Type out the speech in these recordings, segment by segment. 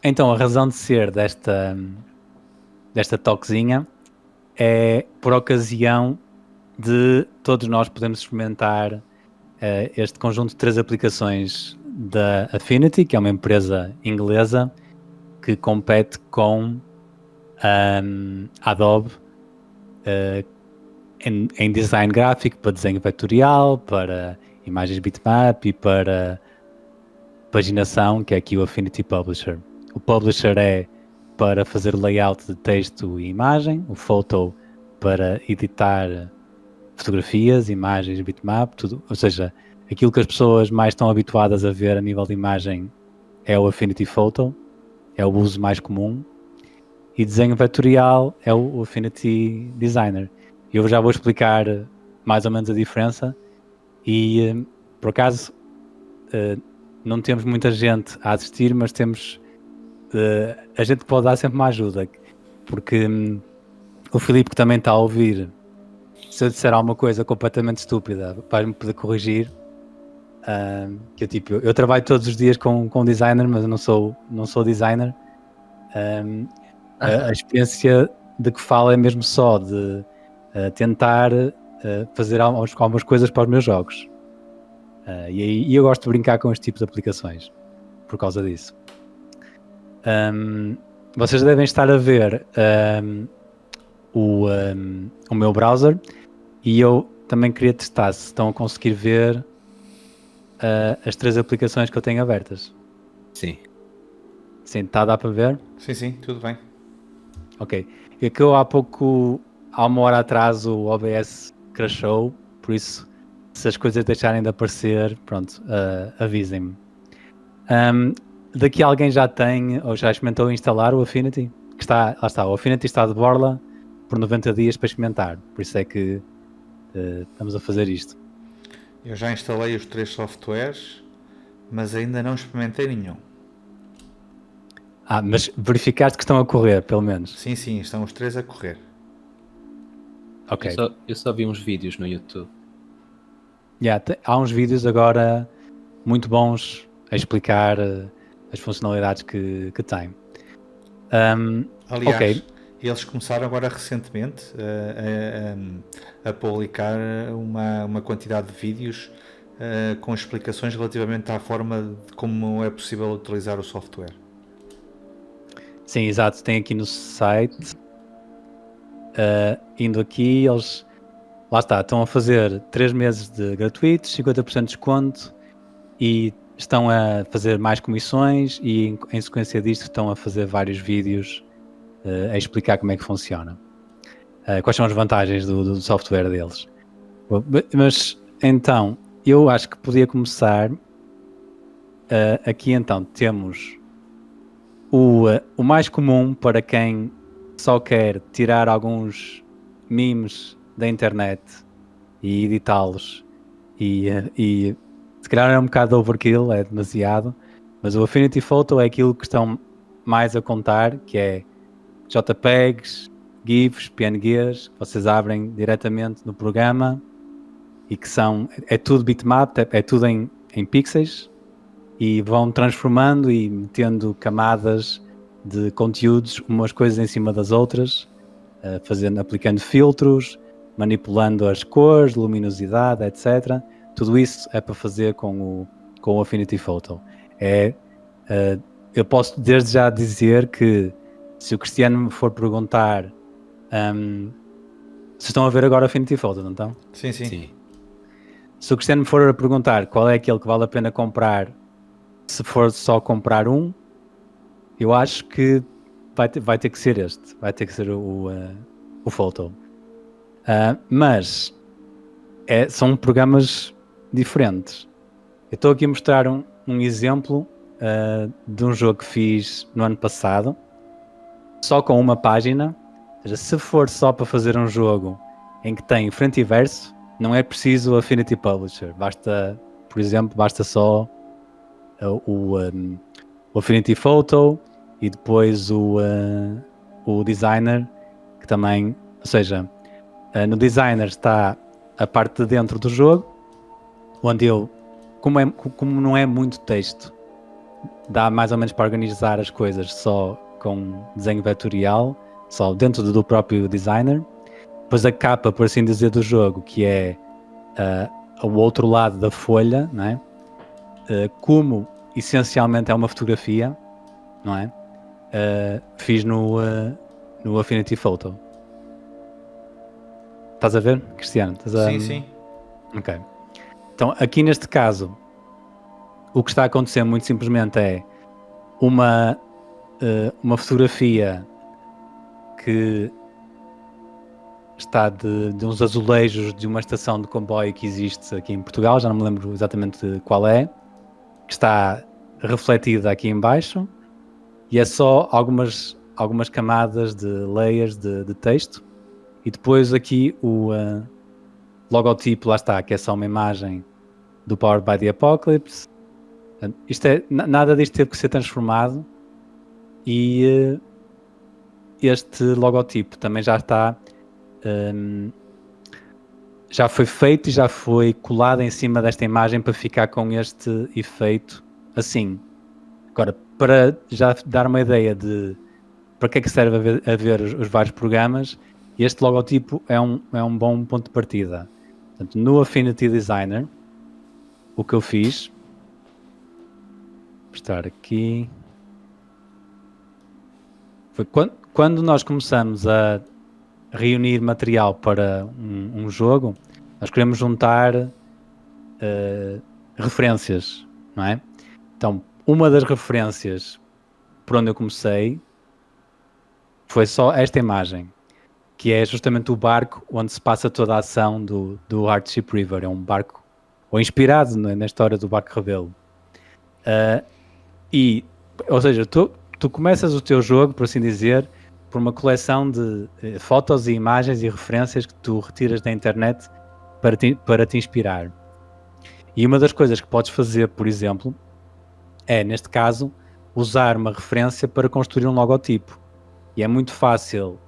Então, a razão de ser desta talkzinha é por ocasião de todos nós podermos experimentar este conjunto de 3 aplicações da Affinity, que é uma empresa inglesa que compete com Adobe em design gráfico, para desenho vetorial, para imagens bitmap e para paginação, que é aqui o Affinity Publisher. O Publisher é para fazer o layout de texto e imagem, o Photo para editar fotografias, imagens, bitmap, tudo. Ou seja, aquilo que as pessoas mais estão habituadas a ver a nível de imagem é o Affinity Photo, é o uso mais comum. E desenho vetorial é o Affinity Designer. Eu já vou explicar mais ou menos a diferença. E, por acaso, não temos muita gente a assistir, mas temos a gente que pode dar sempre uma ajuda, porque o Filipe, que também está a ouvir, se eu disser alguma coisa completamente estúpida, vais-me poder corrigir. Que eu trabalho todos os dias com designer, mas eu não sou designer. A experiência de que falo é mesmo só de tentar fazer algumas coisas para os meus jogos. E eu gosto de brincar com este tipo de aplicações por causa disso. Vocês devem estar a ver o meu browser, e eu também queria testar se estão a conseguir ver as 3 aplicações que eu tenho abertas. Sim. Sim, está a dar para ver? Sim, tudo bem. Ok. É que eu há uma hora atrás, o OBS crashou, por isso, se as coisas deixarem de aparecer, pronto, avisem-me. Daqui alguém já tem, ou já experimentou instalar o Affinity? Lá está, o Affinity está de borla por 90 dias para experimentar, por isso é que estamos a fazer isto. Eu já instalei os 3 softwares, mas ainda não experimentei nenhum. Mas verificaste que estão a correr, pelo menos? Sim, estão os 3 a correr. Ok. Eu só vi uns vídeos no YouTube. Há uns vídeos agora muito bons a explicar as funcionalidades que tem. Aliás, ok. eles começaram agora recentemente a publicar uma quantidade de vídeos com explicações relativamente à forma de como é possível utilizar o software. Sim, exato. Tem aqui no site. Indo aqui, eles... Lá está, estão a fazer 3 meses de gratuitos, 50% de desconto, e estão a fazer mais comissões, e em sequência disto estão a fazer vários vídeos a explicar como é que funciona. Quais são as vantagens do software deles. Mas, então, eu acho que podia começar... aqui, então, temos o mais comum para quem só quer tirar alguns memes da internet e editá-los, e se calhar é um bocado overkill, é demasiado, mas o Affinity Photo é aquilo que estão mais a contar, que é JPEGs, GIFs, PNGs, que vocês abrem diretamente no programa e que é tudo bitmap, é tudo em pixels, e vão transformando e metendo camadas de conteúdos, umas coisas em cima das outras, aplicando filtros, manipulando as cores, luminosidade, etc. Tudo isso é para fazer com o Affinity Photo. Eu posso desde já dizer que, se o Cristiano me for perguntar, se estão a ver agora o Affinity Photo, não estão? Sim. Se o Cristiano me for a perguntar qual é aquele que vale a pena comprar, se for só comprar um, eu acho que vai ter que ser este. Vai ter que ser o Photo. Mas são programas diferentes. Eu estou aqui a mostrar um exemplo de um jogo que fiz no ano passado, só com uma página. Ou seja, se for só para fazer um jogo em que tem frente e verso, não é preciso o Affinity Publisher. Por exemplo, basta só o Affinity Photo e depois o Designer, que também, ou seja, no Designer está a parte de dentro do jogo, onde como não é muito texto, dá mais ou menos para organizar as coisas só com desenho vetorial, só dentro do próprio designer. Depois a capa, por assim dizer, do jogo, que é o outro lado da folha, não é? Como essencialmente é uma fotografia, não é? Fiz no Affinity Photo. Estás a ver, Cristiano? Sim, sim. Ok. Então, aqui neste caso, o que está a acontecer muito simplesmente é uma fotografia que está de uns azulejos de uma estação de comboio que existe aqui em Portugal, já não me lembro exatamente qual é, que está refletida aqui em baixo, e é só algumas camadas de layers de texto, e depois aqui o logotipo, lá está, que é só uma imagem do Powered by the Apocalypse. Isto nada disto teve que ser transformado, e este logotipo também já está já foi feito e já foi colado em cima desta imagem para ficar com este efeito assim. Agora, para já dar uma ideia de para que é que serve a ver os vários programas, este logotipo é um bom ponto de partida. Portanto, no Affinity Designer, o que eu fiz, vou estar aqui, foi quando nós começamos a reunir material para um jogo, nós queremos juntar referências, não é? Então, uma das referências por onde eu comecei foi só esta imagem, que é justamente o barco onde se passa toda a ação do Hardship River. É um barco, ou inspirado na história do barco Rebelo. Ou seja, tu começas o teu jogo, por assim dizer, por uma coleção de fotos e imagens e referências que tu retiras da internet para te inspirar. E uma das coisas que podes fazer, por exemplo, é, neste caso, usar uma referência para construir um logotipo. E é muito fácil,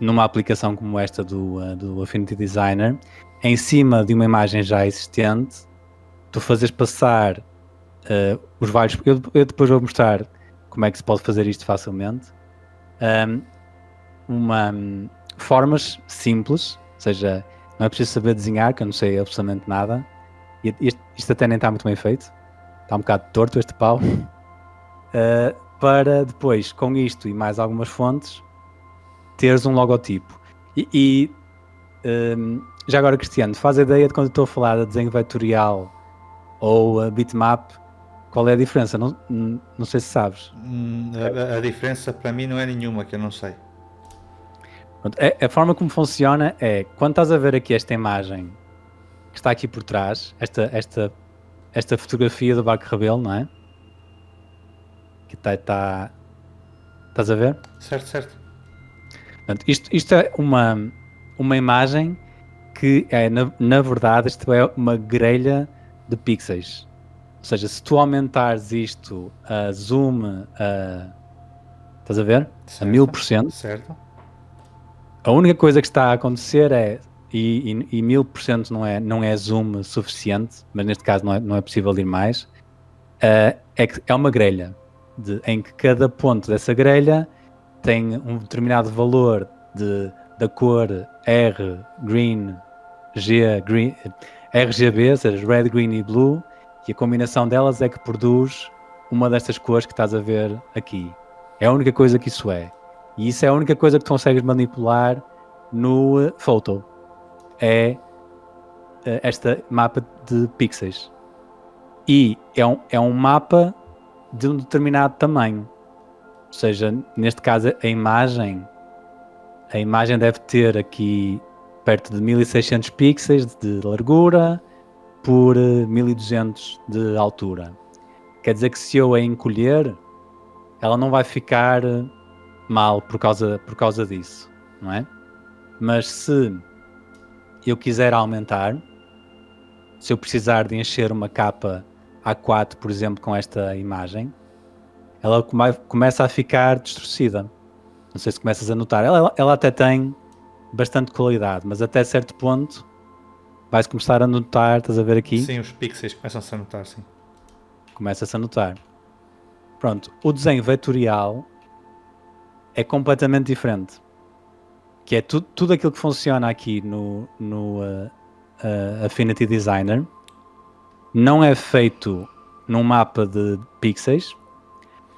numa aplicação como esta do Affinity Designer, em cima de uma imagem já existente, tu fazes passar os vários... Eu depois vou mostrar como é que se pode fazer isto facilmente. Formas simples, ou seja, não é preciso saber desenhar, que eu não sei absolutamente nada. E isto até nem está muito bem feito. Está um bocado torto este pau. Para depois, com isto e mais algumas fontes, teres um logotipo. Já agora, Cristiano, faz a ideia de quando eu estou a falar de desenho vetorial ou bitmap, qual é a diferença? Não sei se sabes. A diferença para mim não é nenhuma, que eu não sei. A forma como funciona é, quando estás a ver aqui esta imagem que está aqui por trás, esta fotografia do barco Rebelo, não é? Que está... Estás a ver? Certo. Portanto, isto é uma imagem que é, na verdade, isto é uma grelha de pixels. Ou seja, se tu aumentares isto a zoom estás a ver? Certo. A 1000%. Certo. A única coisa que está a acontecer é, e 1000% não é zoom suficiente, mas neste caso não é possível ir mais, é que é uma grelha, em que cada ponto dessa grelha tem um determinado valor da cor RGB, ou seja, Red, Green e Blue, e a combinação delas é que produz uma destas cores que estás a ver aqui. É a única coisa que isso é. E isso é a única coisa que tu consegues manipular no Photo. É esta mapa de pixels. E é um mapa de um determinado tamanho. Ou seja, neste caso a imagem deve ter aqui perto de 1600 pixels de largura por 1200 de altura. Quer dizer que se eu a encolher, ela não vai ficar mal por causa disso, não é? Mas se eu quiser aumentar, se eu precisar de encher uma capa A4, por exemplo, com esta imagem, ela começa a ficar distorcida. Não sei se começas a notar. Ela até tem bastante qualidade, mas até certo ponto vais começar a notar, estás a ver aqui? Sim, os pixels começam-se a notar, sim. Começa-se a notar. Pronto, o desenho vetorial é completamente diferente. Que é tudo aquilo que funciona aqui no Affinity Designer não é feito num mapa de pixels,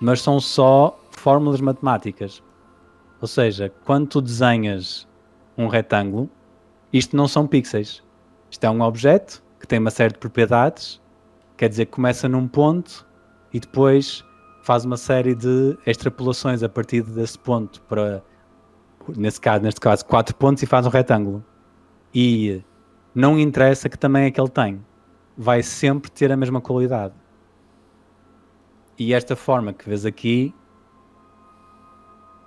mas são só fórmulas matemáticas. Ou seja, quando tu desenhas um retângulo, isto não são pixels. Isto é um objeto que tem uma série de propriedades, quer dizer que começa num ponto e depois faz uma série de extrapolações a partir desse ponto para, neste caso 4 pontos, e faz um retângulo. E não interessa que tamanho é que ele tem. Vai sempre ter a mesma qualidade. E esta forma que vês aqui,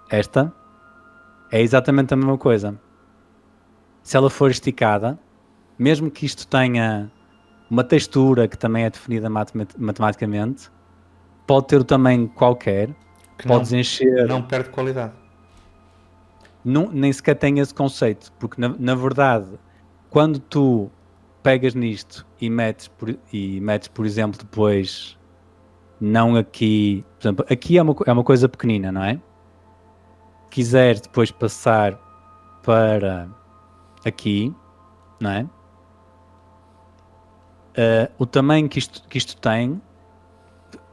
esta, é exatamente a mesma coisa. Se ela for esticada, mesmo que isto tenha uma textura que também é definida matematicamente, pode ter o tamanho qualquer, Que podes encher... não perde qualidade. Nem sequer tem esse conceito, porque na verdade, quando tu pegas nisto e metes, por exemplo, depois, não aqui, por exemplo, aqui é uma coisa pequenina, não é? Quiser depois passar para aqui, não é? O tamanho que isto tem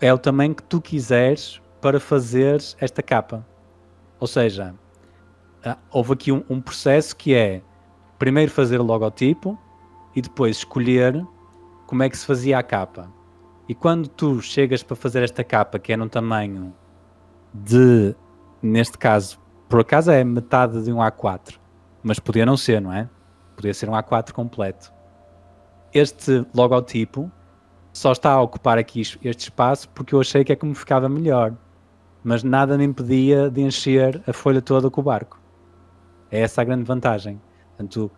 é o tamanho que tu quiseres para fazeres esta capa. Ou seja, houve aqui um processo que é primeiro fazer o logotipo e depois escolher como é que se fazia a capa. E quando tu chegas para fazer esta capa, que é num tamanho de, neste caso, por acaso é metade de um A4, mas podia não ser, não é? Podia ser um A4 completo. Este logotipo só está a ocupar aqui este espaço porque eu achei que é como ficava melhor, mas nada me impedia de encher a folha toda com o barco. É essa a grande vantagem. Portanto,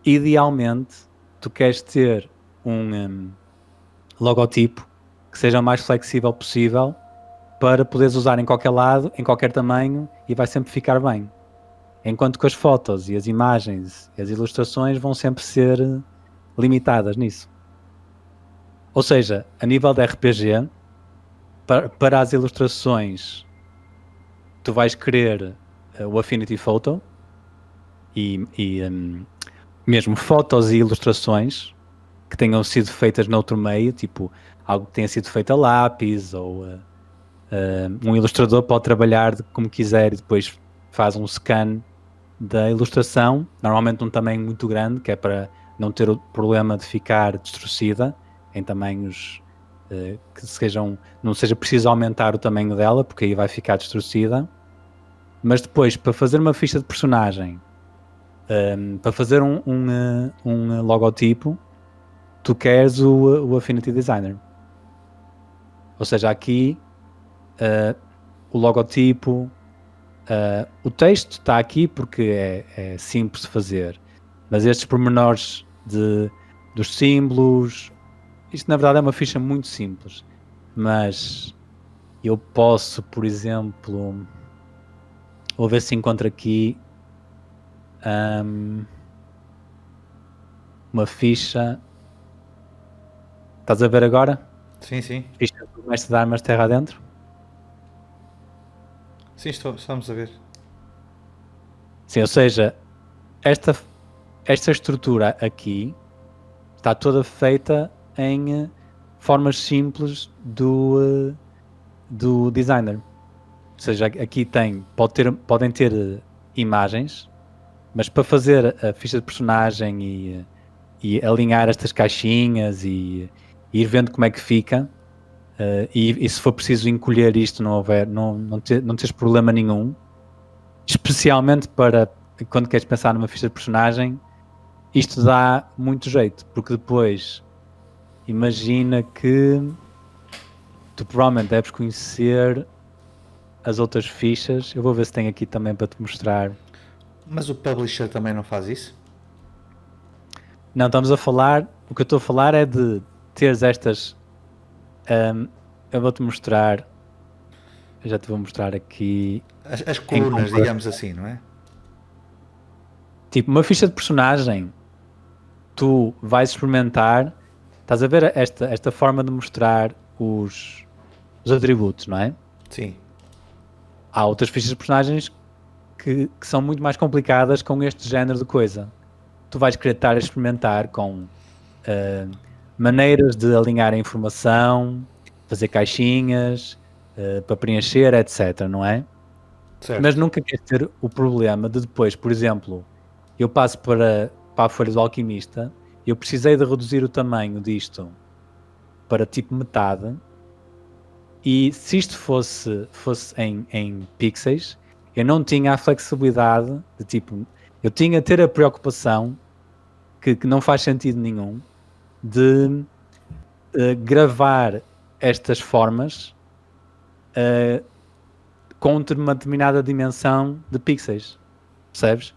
idealmente, tu queres ter um logotipo que seja o mais flexível possível para poderes usar em qualquer lado, em qualquer tamanho, e vai sempre ficar bem. Enquanto que as fotos e as imagens e as ilustrações vão sempre ser limitadas nisso. Ou seja, a nível de RPG, para as ilustrações, tu vais querer o Affinity Photo e mesmo fotos e ilustrações que tenham sido feitas noutro meio, tipo algo que tenha sido feito a lápis, ou um ilustrador pode trabalhar como quiser e depois faz um scan da ilustração, normalmente num tamanho muito grande, que é para não ter o problema de ficar distorcida em tamanhos que não seja preciso aumentar o tamanho dela, porque aí vai ficar distorcida. Mas depois, para fazer uma ficha de personagem, para fazer um logotipo, tu queres o Affinity Designer. Ou seja, aqui o logotipo, o texto está aqui porque é simples de fazer, mas estes pormenores dos símbolos, isto na verdade é uma ficha muito simples, mas eu posso, por exemplo, vou ver se encontro aqui uma ficha. Estás a ver agora? Sim, sim. Ficha do Mestre de Armas Terra Adentro. Sim, estamos a ver. Sim, ou seja, esta estrutura aqui está toda feita em formas simples do designer. Ou seja, aqui podem ter imagens, mas para fazer a ficha de personagem e alinhar estas caixinhas e ir vendo como é que fica, e se for preciso encolher isto, não teres problema nenhum, especialmente para quando queres pensar numa ficha de personagem, isto dá muito jeito, porque depois imagina que tu provavelmente deves conhecer as outras fichas. Eu vou ver se tem aqui também para te mostrar. Mas o publisher também não faz isso? Não, o que eu estou a falar é de teres estas, eu vou-te mostrar, eu já te vou mostrar aqui. As colunas, digamos assim, não é? Tipo, uma ficha de personagem, tu vais experimentar, estás a ver esta forma de mostrar os atributos, não é? Sim. Há outras fichas de personagens que são muito mais complicadas com este género de coisa. Tu vais querer estar a experimentar com maneiras de alinhar a informação, fazer caixinhas para preencher, etc, não é? Certo. Mas nunca queres ter o problema de depois, por exemplo, eu passo para a folha do alquimista, eu precisei de reduzir o tamanho disto para tipo metade, e se isto fosse em pixels, eu não tinha a flexibilidade de tipo, eu tinha de ter a preocupação que não faz sentido nenhum de gravar estas formas com uma determinada dimensão de pixels, percebes?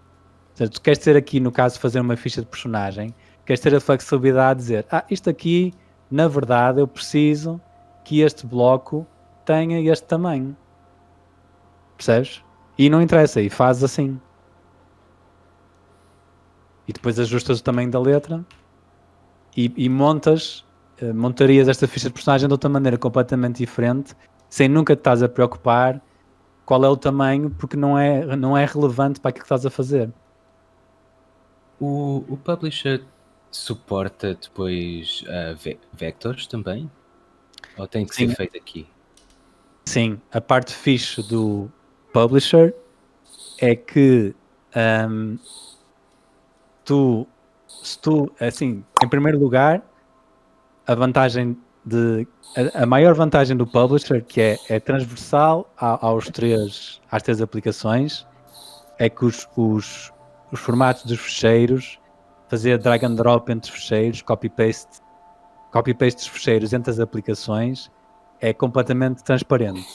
Ou seja, tu queres ter aqui, no caso, fazer uma ficha de personagem, queres ter a flexibilidade de dizer, isto aqui, na verdade, eu preciso que este bloco tenha este tamanho, percebes? E não interessa, e fazes assim. E depois ajustas o tamanho da letra e montarias esta ficha de personagem de outra maneira completamente diferente, sem nunca te estás a preocupar qual é o tamanho, porque não é relevante para aquilo que estás a fazer. O publisher suporta depois vectors também? Ou tem que ser feito aqui? Sim, a parte fixe do publisher é que assim, em primeiro lugar, a maior vantagem do publisher, que é transversal às três aplicações, é que os formatos dos ficheiros, fazer drag and drop entre os ficheiros, copy-paste dos ficheiros entre as aplicações, é completamente transparente.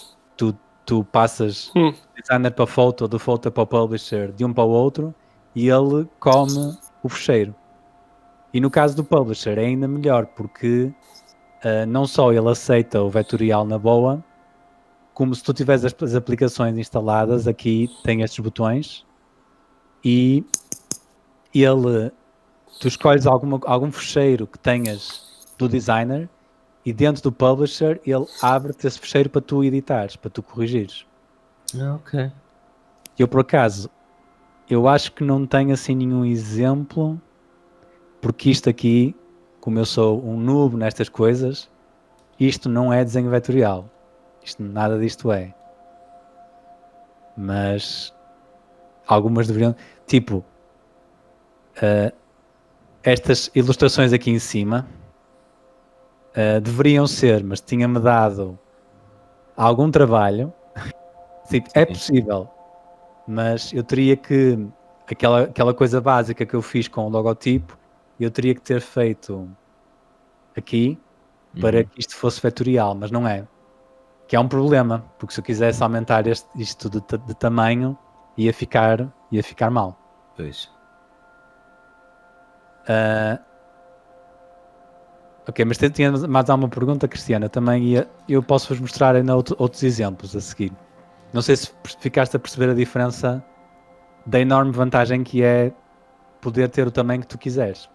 Tu passas do designer para o photo, do photo para o publisher, de um para o outro, e ele come o ficheiro. E no caso do publisher é ainda melhor, porque não só ele aceita o vetorial na boa, como se tu tiveres as aplicações instaladas, aqui tem estes botões, e tu escolhes algum ficheiro que tenhas do designer, e dentro do publisher ele abre-te esse ficheiro para tu editares, para tu corrigires. Ok. Eu, por acaso, eu acho que não tenho assim nenhum exemplo, porque isto aqui, como eu sou um noob nestas coisas, isto não é desenho vetorial. Nada disto é. Mas algumas deveriam... Tipo, estas ilustrações aqui em cima deveriam ser, mas tinha-me dado algum trabalho. Tipo, é possível, mas eu teria que... Aquela coisa básica que eu fiz com o logotipo, eu teria que ter feito aqui para que isto fosse vetorial, mas não é. Que é um problema, porque se eu quisesse aumentar isto de tamanho, ia ficar mal. Pois. Ok, mas tinha mais alguma pergunta, Cristiana? Também eu posso-vos mostrar ainda outros exemplos a seguir. Não sei se ficaste a perceber a diferença da enorme vantagem que é poder ter o tamanho que tu quiseres.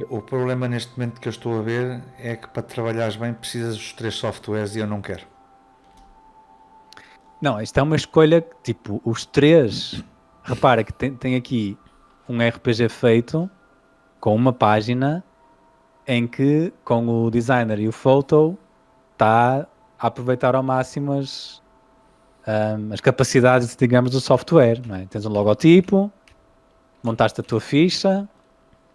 O problema neste momento que eu estou a ver é que para trabalhares bem precisas dos 3 softwares e eu não quero. Não, isto é uma escolha, tipo, os 3, repara que tem aqui um RPG feito com uma página em que com o designer e o photo está a aproveitar ao máximo as capacidades, digamos, do software, não é? Tens um logotipo, montaste a tua ficha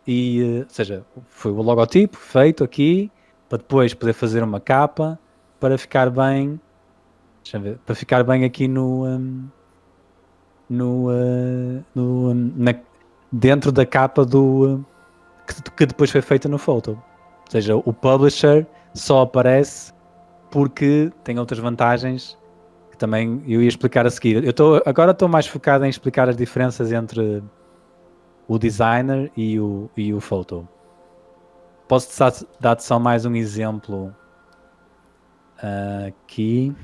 e, ou seja, foi o logotipo feito aqui para depois poder fazer uma capa para ficar bem, para ficar bem aqui dentro da capa que depois foi feita no photo. Ou seja, o publisher só aparece porque tem outras vantagens que também eu ia explicar a seguir. Agora estou mais focado em explicar as diferenças entre o designer e o photo. Posso dar-te só mais um exemplo aqui,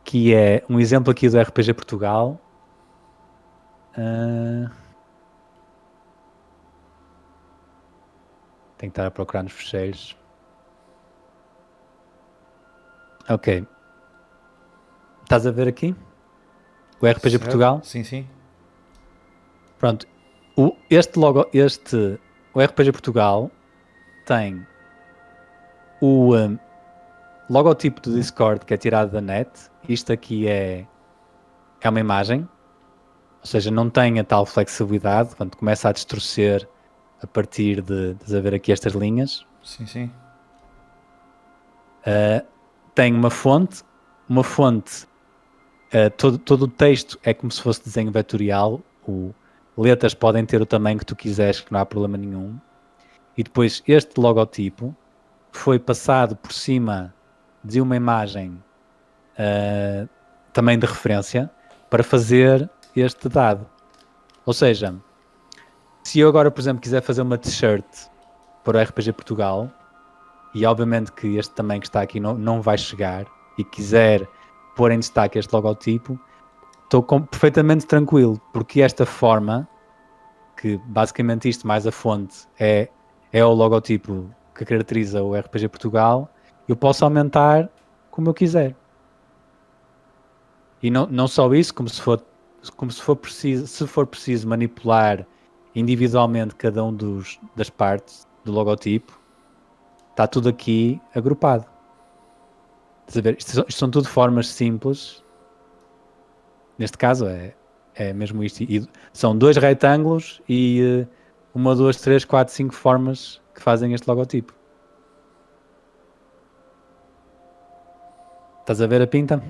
que é um exemplo aqui do RPG Portugal. Tenho que estar a procurar nos fecheiros. Ok. Estás a ver aqui? O RPG Certo? Portugal? Sim, sim. Pronto. O RPG Portugal tem o logotipo do Discord que é tirado da net. Isto aqui é uma imagem. Ou seja, não tem a tal flexibilidade. Quando começa a distorcer a partir de haver aqui estas linhas. Sim, sim. Tem uma fonte. Todo o texto é como se fosse desenho vetorial. Letras podem ter o tamanho que tu quiseres, que não há problema nenhum. E depois este logotipo foi passado por cima de uma imagem também de referência para fazer este dado. Ou seja, se eu agora, por exemplo, quiser fazer uma t-shirt para o RPG Portugal, e obviamente que este tamanho que está aqui não vai chegar, e quiser pôr em destaque este logotipo, estou perfeitamente tranquilo, porque esta forma, que basicamente isto mais a fonte é o logotipo que caracteriza o RPG Portugal, eu posso aumentar como eu quiser. E não só isso, como se for preciso manipular individualmente cada um das partes do logotipo, está tudo aqui agrupado. Estás a ver? Isto são tudo formas simples. Neste caso é mesmo isto. E são 2 retângulos e 1, 2, 3, 4, 5 formas que fazem este logotipo. Estás a ver a pinta?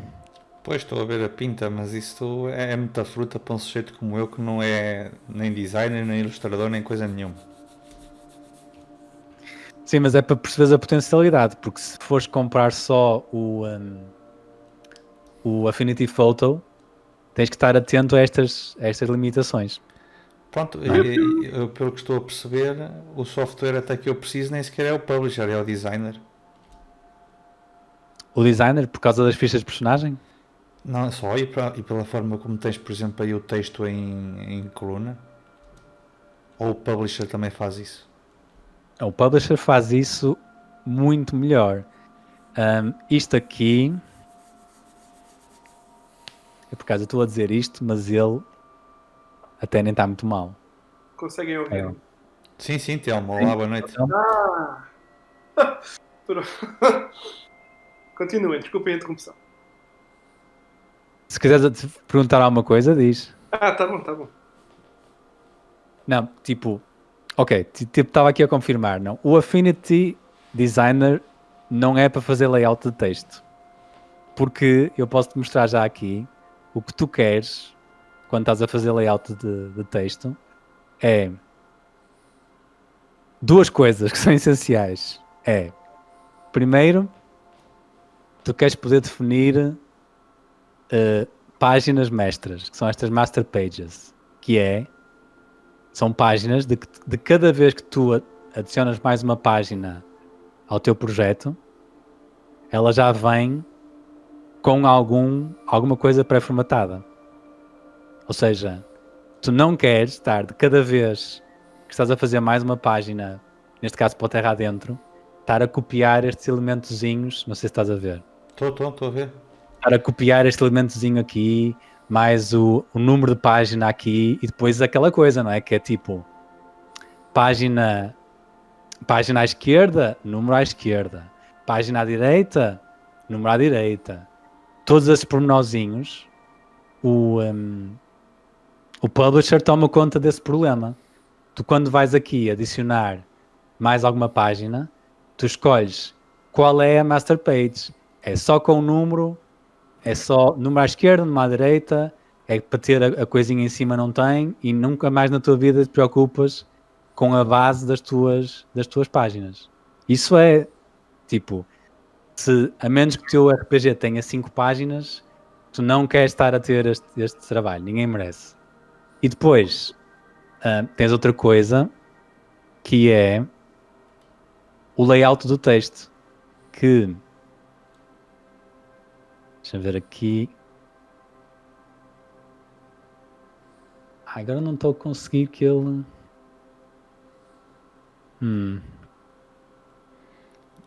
Pois estou a ver a pinta, mas isso é muita fruta para um sujeito como eu que não é nem designer, nem ilustrador, nem coisa nenhuma. Sim, mas é para perceberes a potencialidade, porque se fores comprar só o Affinity Photo, tens que estar atento a estas limitações. Pronto, Não é? pelo que estou a perceber, o software até que eu preciso nem sequer é o publisher, é o designer. O designer, por causa das fichas de personagem? Não é só, e pela forma como tens, por exemplo, aí o texto em coluna. Ou o publisher também faz isso? O publisher faz isso muito melhor. Isto aqui... por acaso eu estou a dizer isto, mas ele até nem está muito mal. Conseguem ouvir? Sim, sim, Telmo. Olá, boa noite. Ah! Continuem, desculpem a interrupção. Se quiseres perguntar alguma coisa, diz. Tá bom, tá bom. Não, tipo... Ok, estava aqui a confirmar, não. O Affinity Designer não é para fazer layout de texto. Porque eu posso-te mostrar já aqui o que tu queres quando estás a fazer layout de texto é 2 coisas que são essenciais. Primeiro, tu queres poder definir páginas mestras, que são estas master pages, são páginas de cada vez que tu adicionas mais uma página ao teu projeto, ela já vem com alguma coisa pré-formatada. Ou seja, tu não queres estar de cada vez que estás a fazer mais uma página, neste caso para o Terra Adentro, estar a copiar estes elementozinhos, não sei se estás a ver. Estou a ver. Estar a copiar este elementozinho aqui, mais o número de página aqui, e depois aquela coisa, não é? Que é tipo, página à esquerda, número à esquerda. Página à direita, número à direita. Todos esses pormenorzinhos, o publisher toma conta desse problema. Tu, quando vais aqui adicionar mais alguma página, tu escolhes qual é a master page. É só com o número, é só número à esquerda, número à direita, é para ter a coisinha em cima não tem, e nunca mais na tua vida te preocupas com a base das tuas páginas. Isso é, tipo, a menos que o teu RPG tenha 5 páginas, tu não queres estar a ter este trabalho, ninguém merece. E depois, tens outra coisa, que é o layout do texto, que... Deixa-me ver aqui. Agora não estou a conseguir que ele...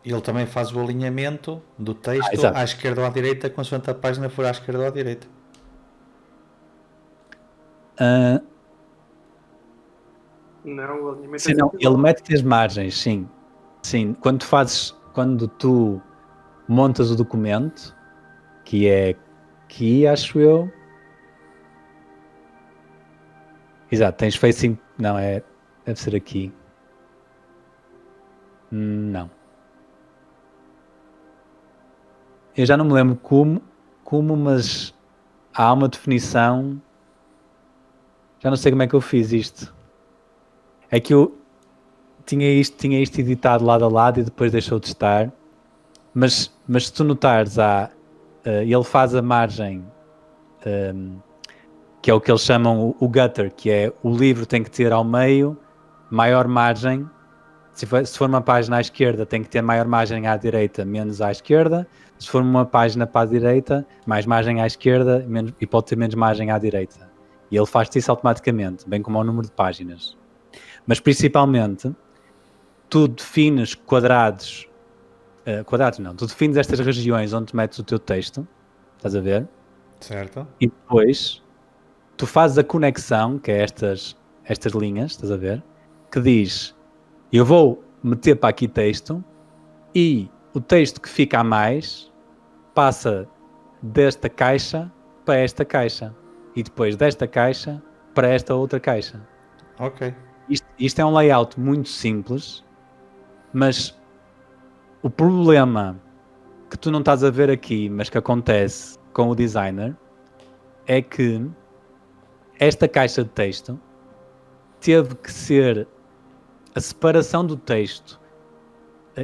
Ele também faz o alinhamento do texto exato. à esquerda ou à direita, consoante a página for à esquerda ou à direita. Ah, Não, o alinhamento sim, é não, sempre ele igual. mete as margens, sim. Sim, quando tu montas o documento, que é aqui, acho eu. Exato, tens facing. Não, deve ser aqui. Não. Eu já não me lembro como, mas há uma definição. Já não sei como é que eu fiz isto. É que eu tinha isto editado lado a lado e depois deixou de estar. Mas se tu notares, ele faz a margem, que é o que eles chamam o gutter, que é o livro tem que ter ao meio maior margem. Se for uma página à esquerda, tem que ter maior margem à direita, menos à esquerda. Se for uma página para a direita, mais margem à esquerda e pode ter menos margem à direita. E ele faz isso automaticamente, bem como ao número de páginas. Mas principalmente, tu defines quadrados não, tu defines estas regiões onde tu metes o teu texto, estás a ver? Certo? E depois tu fazes a conexão, que é estas linhas, estás a ver? Que diz, eu vou meter para aqui texto e o texto que fica a mais passa desta caixa para esta caixa e depois desta caixa para esta outra caixa. Ok. Isto é um layout muito simples, mas o problema que tu não estás a ver aqui, mas que acontece com o designer, é que esta caixa de texto teve que ser a separação do texto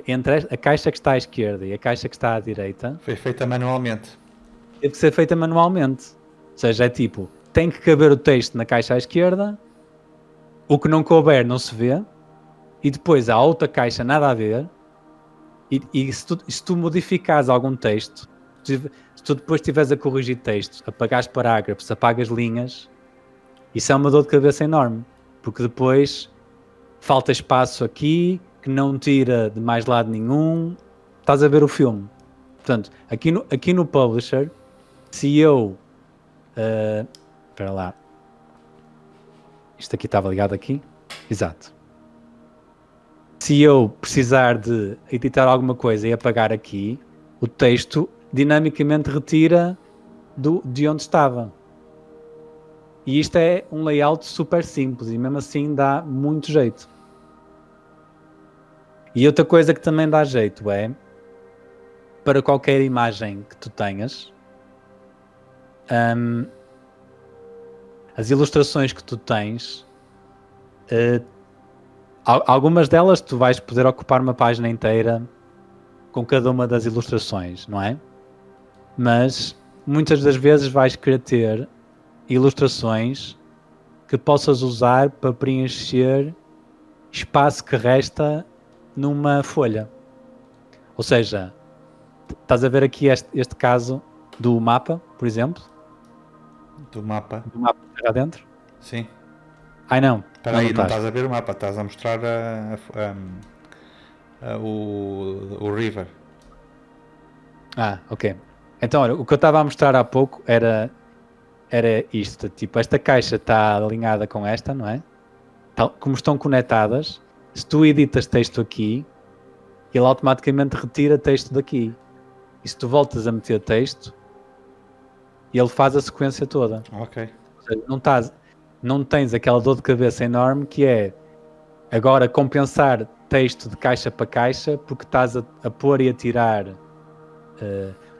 entre a caixa que está à esquerda e a caixa que está à direita, Foi feita manualmente. teve que ser feita manualmente. Ou seja, é tipo, tem que caber o texto na caixa à esquerda, o que não couber não se vê, e depois há outra caixa nada a ver, e se tu modificares algum texto, se tu depois estiveres a corrigir textos, apagares parágrafos, apagas linhas, isso é uma dor de cabeça enorme, porque depois falta espaço aqui, que não tira de mais lado nenhum, estás a ver o filme. Portanto, aqui no Publisher, se eu... espera lá. Isto aqui estava ligado aqui? Exato. Se eu precisar de editar alguma coisa e apagar aqui, o texto dinamicamente retira de onde estava. E isto é um layout super simples e mesmo assim dá muito jeito. E outra coisa que também dá jeito é, para qualquer imagem que tu tenhas, as ilustrações que tu tens, algumas delas tu vais poder ocupar uma página inteira com cada uma das ilustrações, não é? Mas muitas das vezes vais querer ter ilustrações que possas usar para preencher espaço que resta numa folha. Ou seja, estás a ver aqui este caso do mapa, por exemplo? Do mapa. Do mapa que está dentro? Sim. Ai não. Espera aí, não estás a ver o mapa, estás a mostrar o river. Ok. Então, olha, o que eu estava a mostrar há pouco era isto. Tipo, esta caixa está alinhada com esta, não é? Tal, como estão conectadas, se tu editas texto aqui, ele automaticamente retira texto daqui. E se tu voltas a meter texto, ele faz a sequência toda. Ok. Ou seja, não tens aquela dor de cabeça enorme que é agora compensar texto de caixa para caixa porque estás a pôr e a tirar.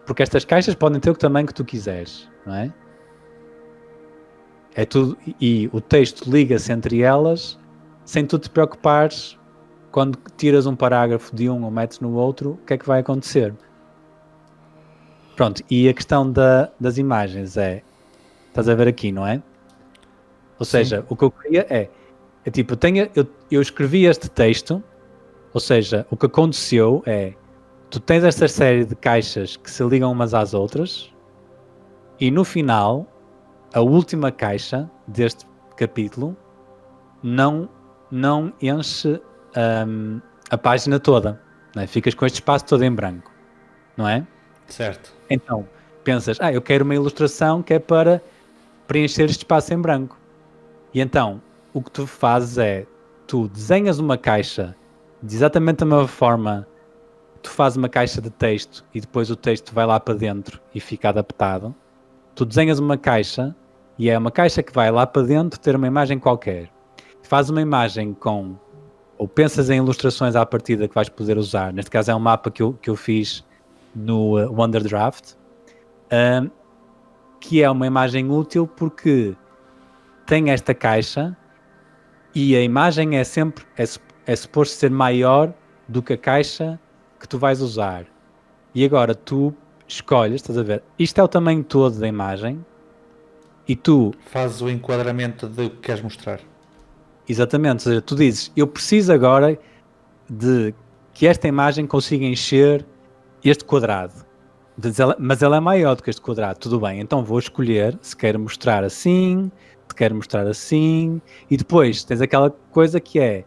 Porque estas caixas podem ter o tamanho que tu quiseres, não é? É tudo, e o texto liga-se entre elas sem tu te preocupares quando tiras um parágrafo de um ou metes no outro, o que é que vai acontecer? Pronto, e a questão das imagens estás a ver aqui, não é? Ou seja, o que eu queria é tipo, eu escrevi este texto, ou seja, o que aconteceu é, tu tens esta série de caixas que se ligam umas às outras e no final, a última caixa deste capítulo não enche a página toda. não é? Ficas com este espaço todo em branco, não é? Certo. Então, pensas, eu quero uma ilustração que é para preencher este espaço em branco. E então, o que tu fazes é, tu desenhas uma caixa de exatamente da mesma forma, tu fazes uma caixa de texto e depois o texto vai lá para dentro e fica adaptado. Tu desenhas uma caixa e é uma caixa que vai lá para dentro ter uma imagem qualquer. Fazes uma imagem com, ou pensas em ilustrações à partida que vais poder usar. Neste caso é um mapa que eu fiz no Wonderdraft, que é uma imagem útil porque tem esta caixa e a imagem é sempre, é suposto ser maior do que a caixa que tu vais usar. E agora tu escolhes, estás a ver, isto é o tamanho todo da imagem e tu, Fazes o enquadramento do que queres mostrar. exatamente, ou seja, tu dizes, eu preciso agora de que esta imagem consiga encher este quadrado. Mas ela é maior do que este quadrado, tudo bem, então vou escolher se quero mostrar assim, se quero mostrar assim, e depois tens aquela coisa que é,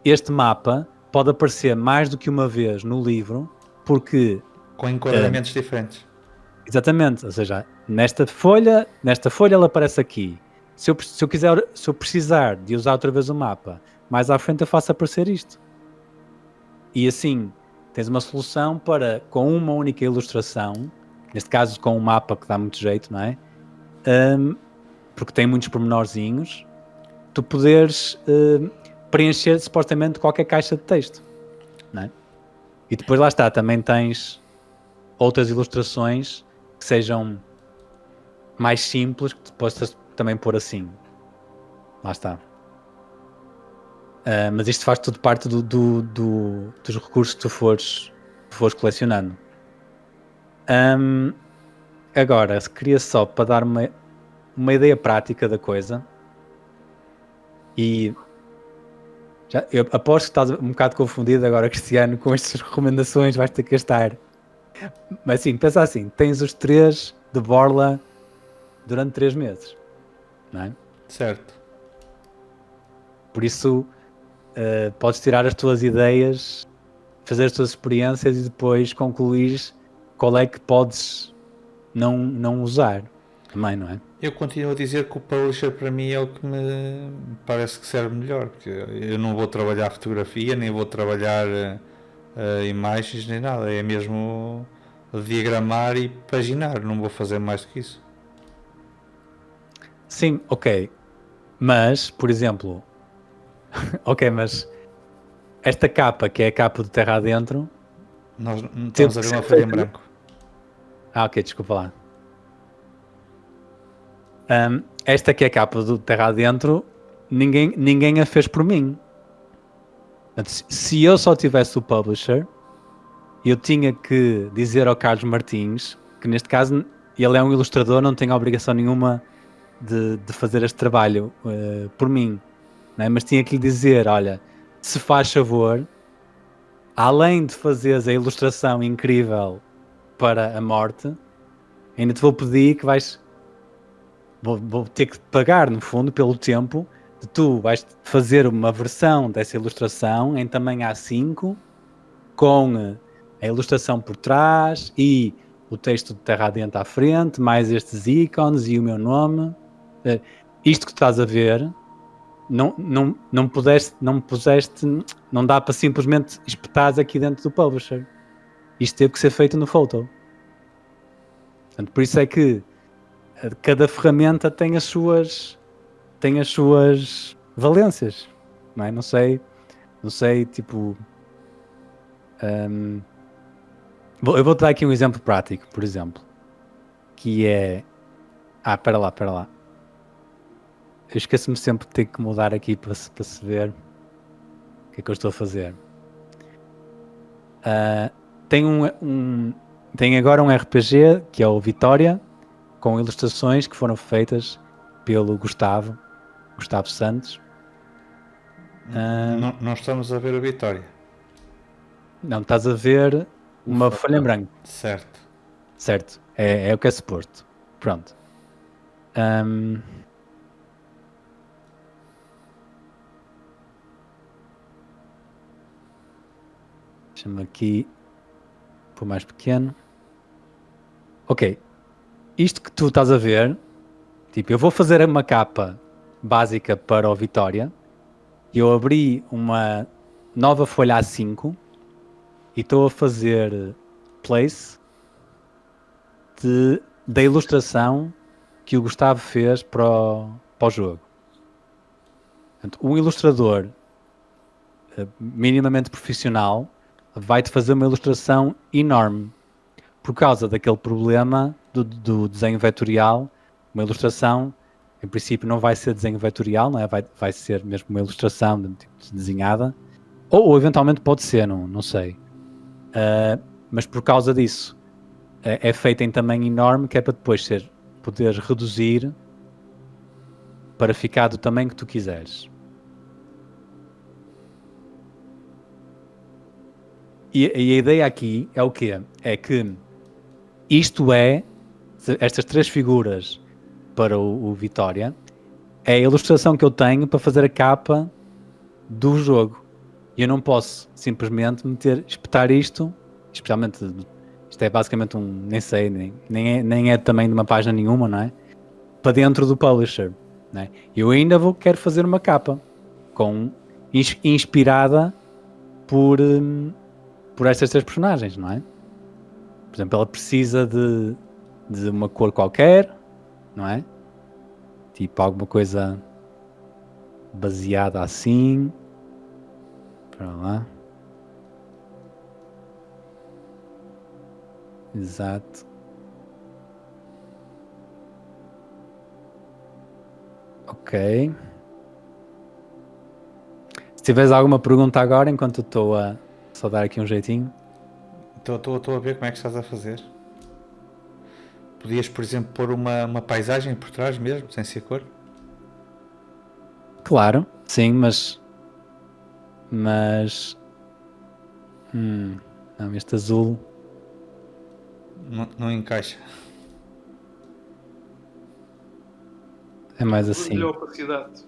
este mapa pode aparecer mais do que uma vez no livro, porque, Com enquadramentos diferentes. exatamente, ou seja, nesta folha ela aparece aqui. Se eu precisar de usar outra vez o mapa, mais à frente eu faço aparecer isto. E assim, tens uma solução para, com uma única ilustração, neste caso com um mapa que dá muito jeito, não é? Porque tem muitos pormenorzinhos, tu poderes preencher supostamente qualquer caixa de texto, não é? E depois lá está, também tens outras ilustrações que sejam mais simples, que tu possas também pôr assim. Lá está. Mas isto faz tudo parte dos recursos que tu fores colecionando. Agora, queria só para dar uma ideia prática da coisa, e eu aposto que estás um bocado confundido agora, Cristiano, com estas recomendações, vais ter que gastar. Mas sim, pensa assim, tens os 3 de borla durante 3 meses, não é? Certo. Por isso, podes tirar as tuas ideias, fazer as tuas experiências e depois concluir qual é que podes não usar também, não é? Eu continuo a dizer que o publisher para mim é o que me parece que serve melhor, porque eu não vou trabalhar fotografia, nem vou trabalhar imagens, nem nada. É mesmo diagramar e paginar, não vou fazer mais do que isso. Sim, ok. Mas, por exemplo, mas esta capa, que é a capa do Terra Adentro, Nós não estamos a ver uma folha em branco. ok, desculpa lá. Esta que é a capa do Terra Adentro, ninguém a fez por mim. Portanto, se eu só tivesse o publisher, eu tinha que dizer ao Carlos Martins, que neste caso ele é um ilustrador, não tem a obrigação nenhuma de fazer este trabalho por mim, não é? Mas tinha que lhe dizer, olha, se faz favor, além de fazeres a ilustração incrível para a morte, ainda te vou pedir que vou ter que pagar, no fundo, pelo tempo de tu vais fazer uma versão dessa ilustração em tamanho A5 com a ilustração por trás e o texto de Terra Adentro à frente, mais estes ícones e o meu nome. Isto que estás a ver, não puseste, não dá para simplesmente espetares aqui dentro do publisher. Isto teve que ser feito no Photo. Portanto, por isso é que cada ferramenta tem as suas valências, não é? Não sei, tipo, eu vou dar aqui um exemplo prático, por exemplo, que é, espera lá, eu esqueço-me sempre de ter que mudar aqui para se ver o que é que eu estou a fazer. Tem agora um RPG que é o Vitória, com ilustrações que foram feitas pelo Gustavo Santos. Não estamos a ver a Vitória. Não, estás a ver uma folha em branco. Certo, é o que é suposto. Pronto. Deixa-me aqui pôr mais pequeno. Ok. Isto que tu estás a ver, tipo, eu vou fazer uma capa básica para o Vitória. Eu abri uma nova folha A5 e estou a fazer place da ilustração que o Gustavo fez para o jogo. Portanto, um ilustrador minimamente profissional vai-te fazer uma ilustração enorme por causa daquele problema do desenho vetorial. Uma ilustração, em princípio, não vai ser desenho vetorial, não é? Vai ser mesmo uma ilustração desenhada, ou eventualmente pode ser, não sei. Mas por causa disso é feita em tamanho enorme, que é para depois poderes reduzir para ficar do tamanho que tu quiseres. E a ideia aqui é o quê? É que estas 3 figuras para o Vitória, é a ilustração que eu tenho para fazer a capa do jogo. E eu não posso simplesmente espetar isto, especialmente, isto é basicamente nem sei, nem é também de uma página nenhuma, não é? Para dentro do publisher, não é? Eu ainda quero fazer uma capa inspirada por estas 3 personagens, não é? Por exemplo, ela precisa de uma cor qualquer, não é? Tipo alguma coisa baseada assim. Para lá. Exato. Ok. Se tiveres alguma pergunta agora, enquanto eu estou a só dar aqui um jeitinho. Estou a ver como é que estás a fazer. Podias, por exemplo, pôr uma paisagem por trás mesmo, sem ser cor? Claro, sim, mas não, este azul Não encaixa. é mais Reduz-lhe assim. a opacidade.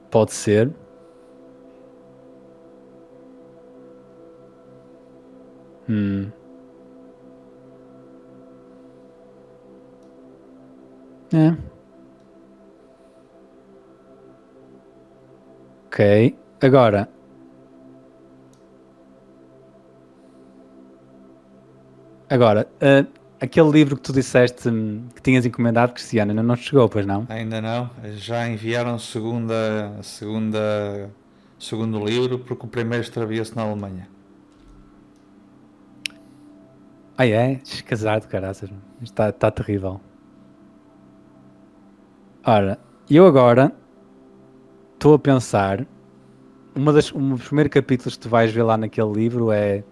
Pode ser. É. Ok. Agora. Aquele livro que tu disseste que tinhas encomendado, Cristiano, ainda não chegou, pois não? Ainda não. Já enviaram segundo livro, porque o primeiro extraviou-se na Alemanha. É? Descasado, caraças. Está terrível. Ora, eu agora estou a pensar. Um dos primeiros capítulos que tu vais ver lá naquele livro é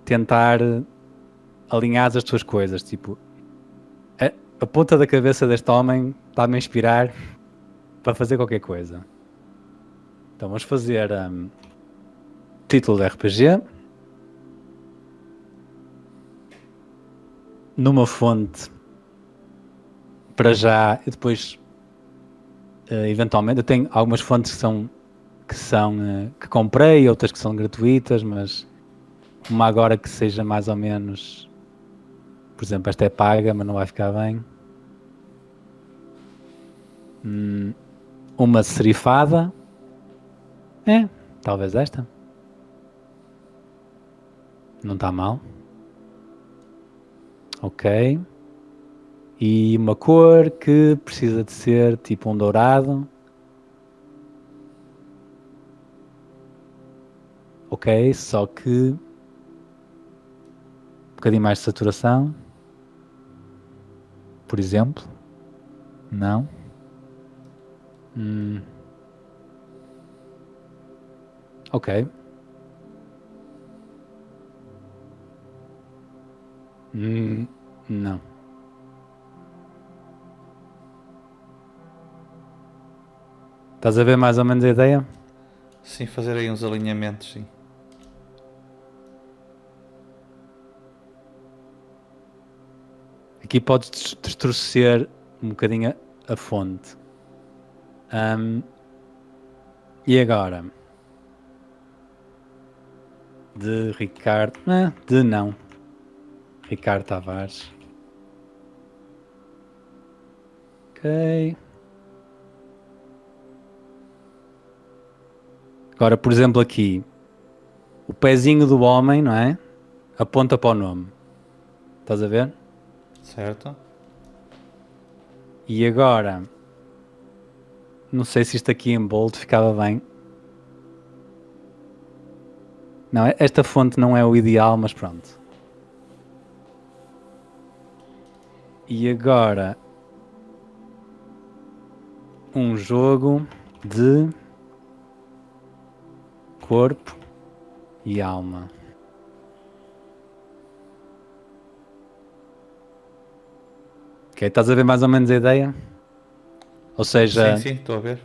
tentar alinhar as tuas coisas. Tipo, a ponta da cabeça deste homem está-me a inspirar para fazer qualquer coisa. Então vamos fazer título de RPG. Numa fonte para já, e depois eventualmente eu tenho algumas fontes que comprei, outras que são gratuitas, mas uma agora que seja mais ou menos, por exemplo, esta é paga, mas não vai ficar bem. Uma serifada, talvez esta, não está mal. Ok. E uma cor que precisa de ser tipo um dourado. Ok, só que um bocadinho mais de saturação. Por exemplo. Não. Ok. Não. Estás a ver mais ou menos a ideia? Sim, fazer aí uns alinhamentos, sim. Aqui podes distorcer um bocadinho a fonte. E agora? de Ricardo. De não. Ricardo Tavares. Ok. Agora, por exemplo, aqui. O pezinho do homem, não é? Aponta para o nome. Estás a ver? Certo? E agora... Não sei se isto aqui em bold ficava bem. Não, esta fonte não é o ideal, mas pronto. E agora... Um jogo de... corpo e alma. Ok, estás a ver mais ou menos a ideia? Ou seja, Sim, estou a ver.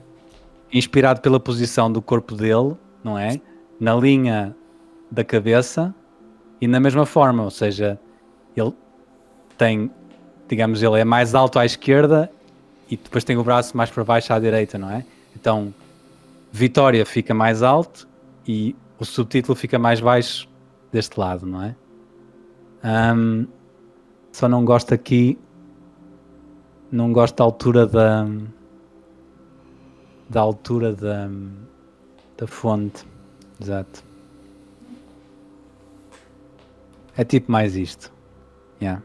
inspirado pela posição do corpo dele, não é? Na linha da cabeça e na mesma forma, ou seja, ele tem, digamos, ele é mais alto à esquerda e depois tem o braço mais para baixo à direita, não é? Então, Vitória fica mais alto e o subtítulo fica mais baixo deste lado, não é? Só não gosto aqui, não gosto da altura da fonte, exato. É tipo mais isto. Yeah.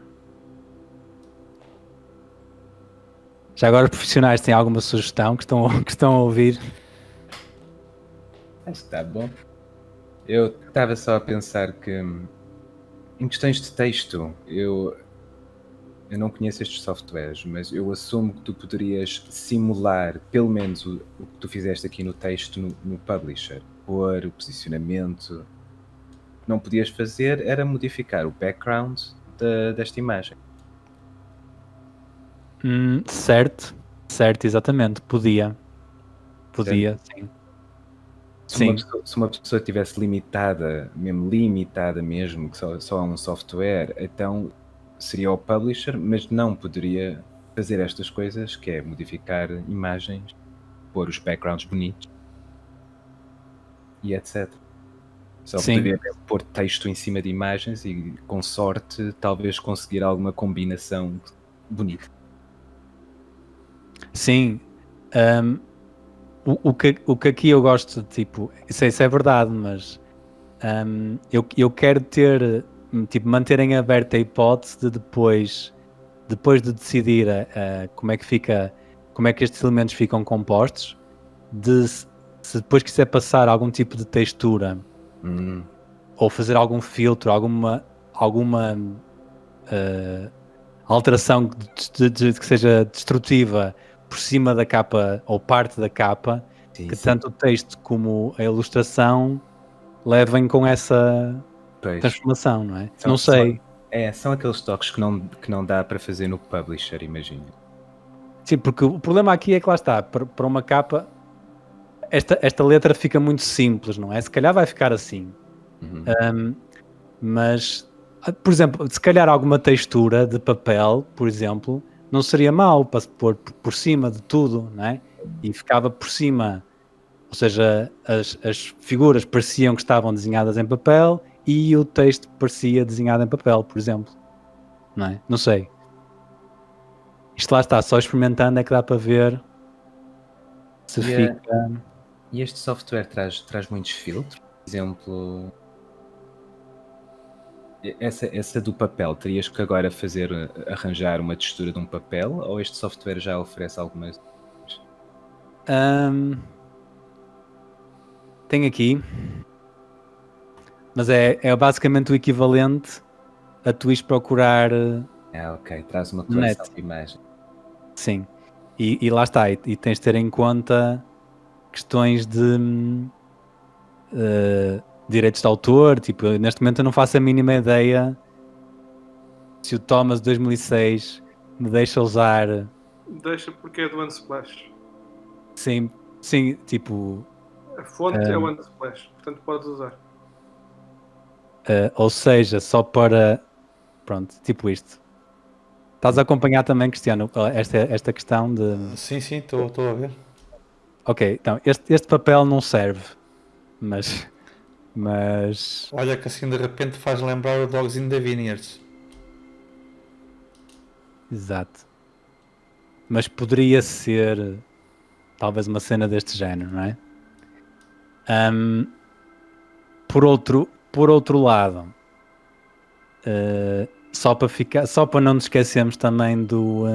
Já agora os profissionais têm alguma sugestão que estão a ouvir? Acho que está bom. Eu estava só a pensar que em questões de texto, eu não conheço estes softwares, mas eu assumo que tu poderias simular pelo menos o que tu fizeste aqui no texto no Publisher, pôr o posicionamento. O que não podias fazer era modificar o background desta imagem. Certo, exatamente. Podia, sim. Se uma pessoa estivesse limitada mesmo, que só há um software, então seria o Publisher, mas não poderia fazer estas coisas, que é modificar imagens, pôr os backgrounds bonitos e etc. Só Sim. poderia pôr texto em cima de imagens e, com sorte, talvez conseguir alguma combinação bonita. Sim. O que aqui eu gosto, tipo, isso é verdade, mas eu quero ter, tipo, manter em aberto a hipótese de depois de decidir como é que estes elementos ficam compostos, se depois quiser passar algum tipo de textura ou fazer algum filtro, alguma alteração que seja destrutiva por cima da capa ou parte da capa, Sim, que sim. tanto o texto como a ilustração levem com essa Pois. transformação, não é? São- Não sei. São aqueles toques que não dá para fazer no Publisher, imagino. Sim, porque o problema aqui é que lá está, para uma capa, esta letra fica muito simples, não é? Se calhar vai ficar assim. Mas, por exemplo, se calhar alguma textura de papel, por exemplo, não seria mau para se pôr por cima de tudo, não é? E ficava por cima, ou seja, as figuras pareciam que estavam desenhadas em papel e o texto parecia desenhado em papel, por exemplo, não é? Não sei. Isto lá está, só experimentando é que dá para ver se fica... E este software traz muitos filtros? Por exemplo, essa do papel, terias que agora arranjar uma textura de um papel, ou este software já oferece algumas? Tem aqui, mas é basicamente o equivalente a tu ires procurar... Ok, traz uma Net. coleção de imagens. Sim, e lá está, e tens de ter em conta questões de direitos de autor. Tipo, neste momento eu não faço a mínima ideia se o Thomas 2006 me deixa usar. Deixa porque é do Unsplash. Sim, tipo, A fonte é o Unsplash, portanto podes usar. ou seja, só para, pronto, tipo isto. Estás a acompanhar também, Cristiano, esta questão de... Sim, estou a ver. Ok, então, este papel não serve, mas Mas Olha que assim de repente faz lembrar o Dogs in the Vineyards. exato. Mas poderia ser talvez uma cena deste género, não é? Por outro lado, só para não nos esquecermos também do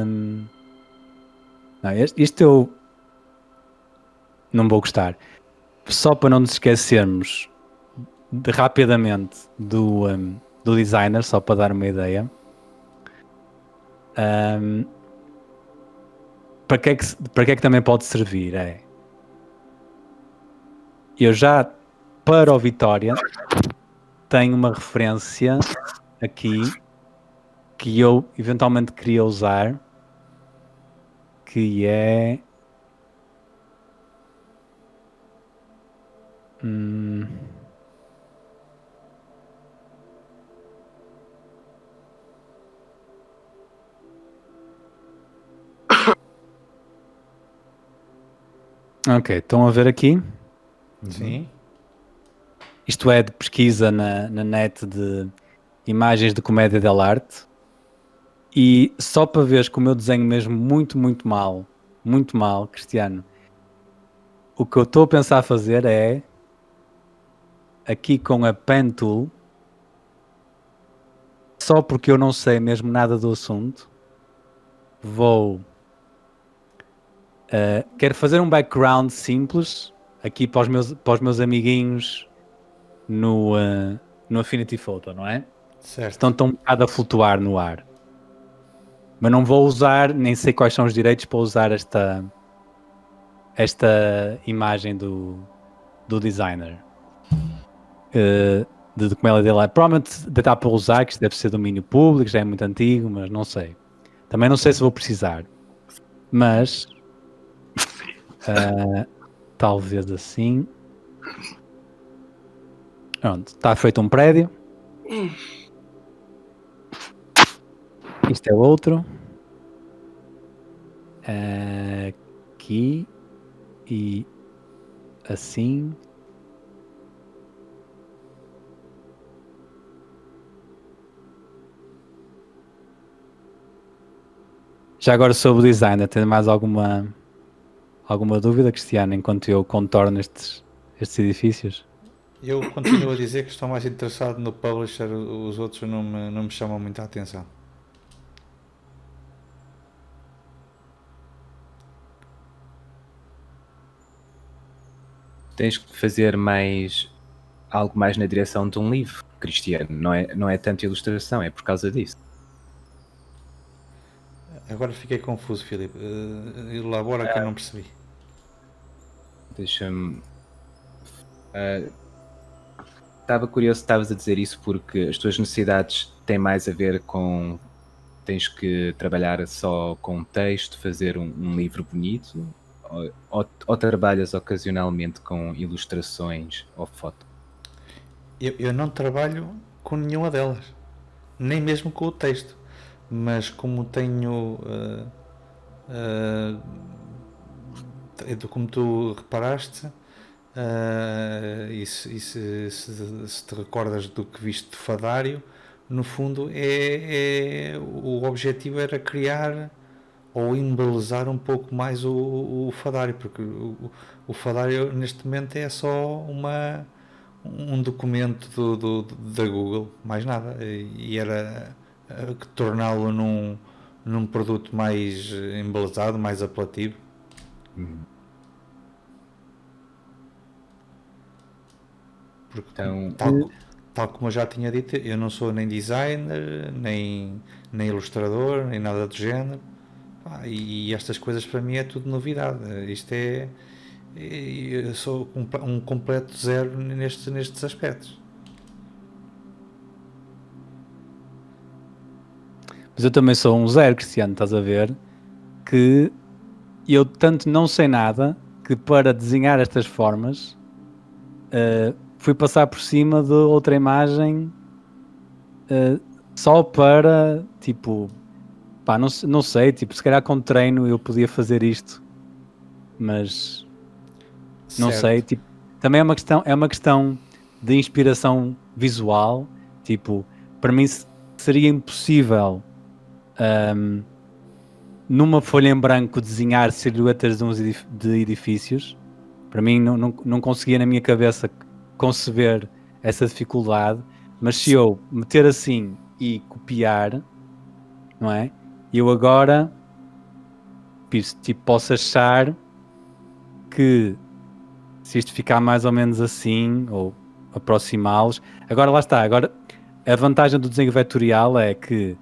não, isto eu não vou gostar. Só para não nos esquecermos rapidamente do designer, só para dar uma ideia. Para que é que também pode servir? Eu já, para o Vitória, tenho uma referência aqui que eu eventualmente queria usar, que é ok, estão a ver aqui? Sim. Isto é de pesquisa na net de imagens de comédia dell'arte. E só para veres como eu desenho mesmo muito mal, Cristiano, o que eu estou a pensar fazer é aqui com a Pen Tool, só porque eu não sei mesmo nada do assunto, quero fazer um background simples aqui para os meus amiguinhos no Affinity Photo, não é? Certo. Estão um bocado a flutuar no ar. Mas não vou usar, nem sei quais são os direitos para usar esta imagem do designer. De comédia dele. Provavelmente dá para usar, que isto deve ser domínio público, já é muito antigo, mas não sei. Também não sei se vou precisar. Mas talvez assim. Pronto, está feito um prédio. Isto é outro. Aqui. E assim. Já agora sobre o design, tem mais alguma dúvida, Cristiano, enquanto eu contorno estes edifícios? Eu continuo a dizer que estou mais interessado no publisher, os outros não me chamam muita atenção. Tens que fazer algo mais na direção de um livro, Cristiano. Não é tanto ilustração, é por causa disso. Agora fiquei confuso, Filipe. Elabora que eu não percebi. Deixa-me. Estava curioso que estavas a dizer isso porque as tuas necessidades têm mais a ver com. Tens que trabalhar só com texto, fazer um livro bonito, ou trabalhas ocasionalmente com ilustrações ou foto? Eu não trabalho com nenhuma delas, nem mesmo com o texto, mas como tenho, como tu reparaste, e se te recordas do que viste de Fadário, no fundo o objetivo era criar ou embelezar um pouco mais o Fadário, porque o Fadário neste momento é só um documento da Google, mais nada, e era torná-lo num produto mais embelezado, mais apelativo. Porque Então, tal como eu já tinha dito, eu não sou nem designer, nem ilustrador, nem nada do género. E estas coisas para mim é tudo novidade. Isto eu sou um completo zero nestes aspectos. Mas eu também sou um zero, Cristiano, estás a ver? Que eu tanto não sei nada que para desenhar estas formas fui passar por cima de outra imagem só para, tipo, pá, não sei, tipo, se calhar com treino eu podia fazer isto, mas não Certo. sei, tipo, também é uma questão de inspiração visual. Tipo, para mim seria impossível numa folha em branco desenhar silhuetas de edifícios. Para mim não conseguia na minha cabeça conceber essa dificuldade, mas se eu meter assim e copiar, não é? Eu agora tipo, posso achar que se isto ficar mais ou menos assim, ou aproximá-los, agora lá está, agora a vantagem do desenho vetorial é que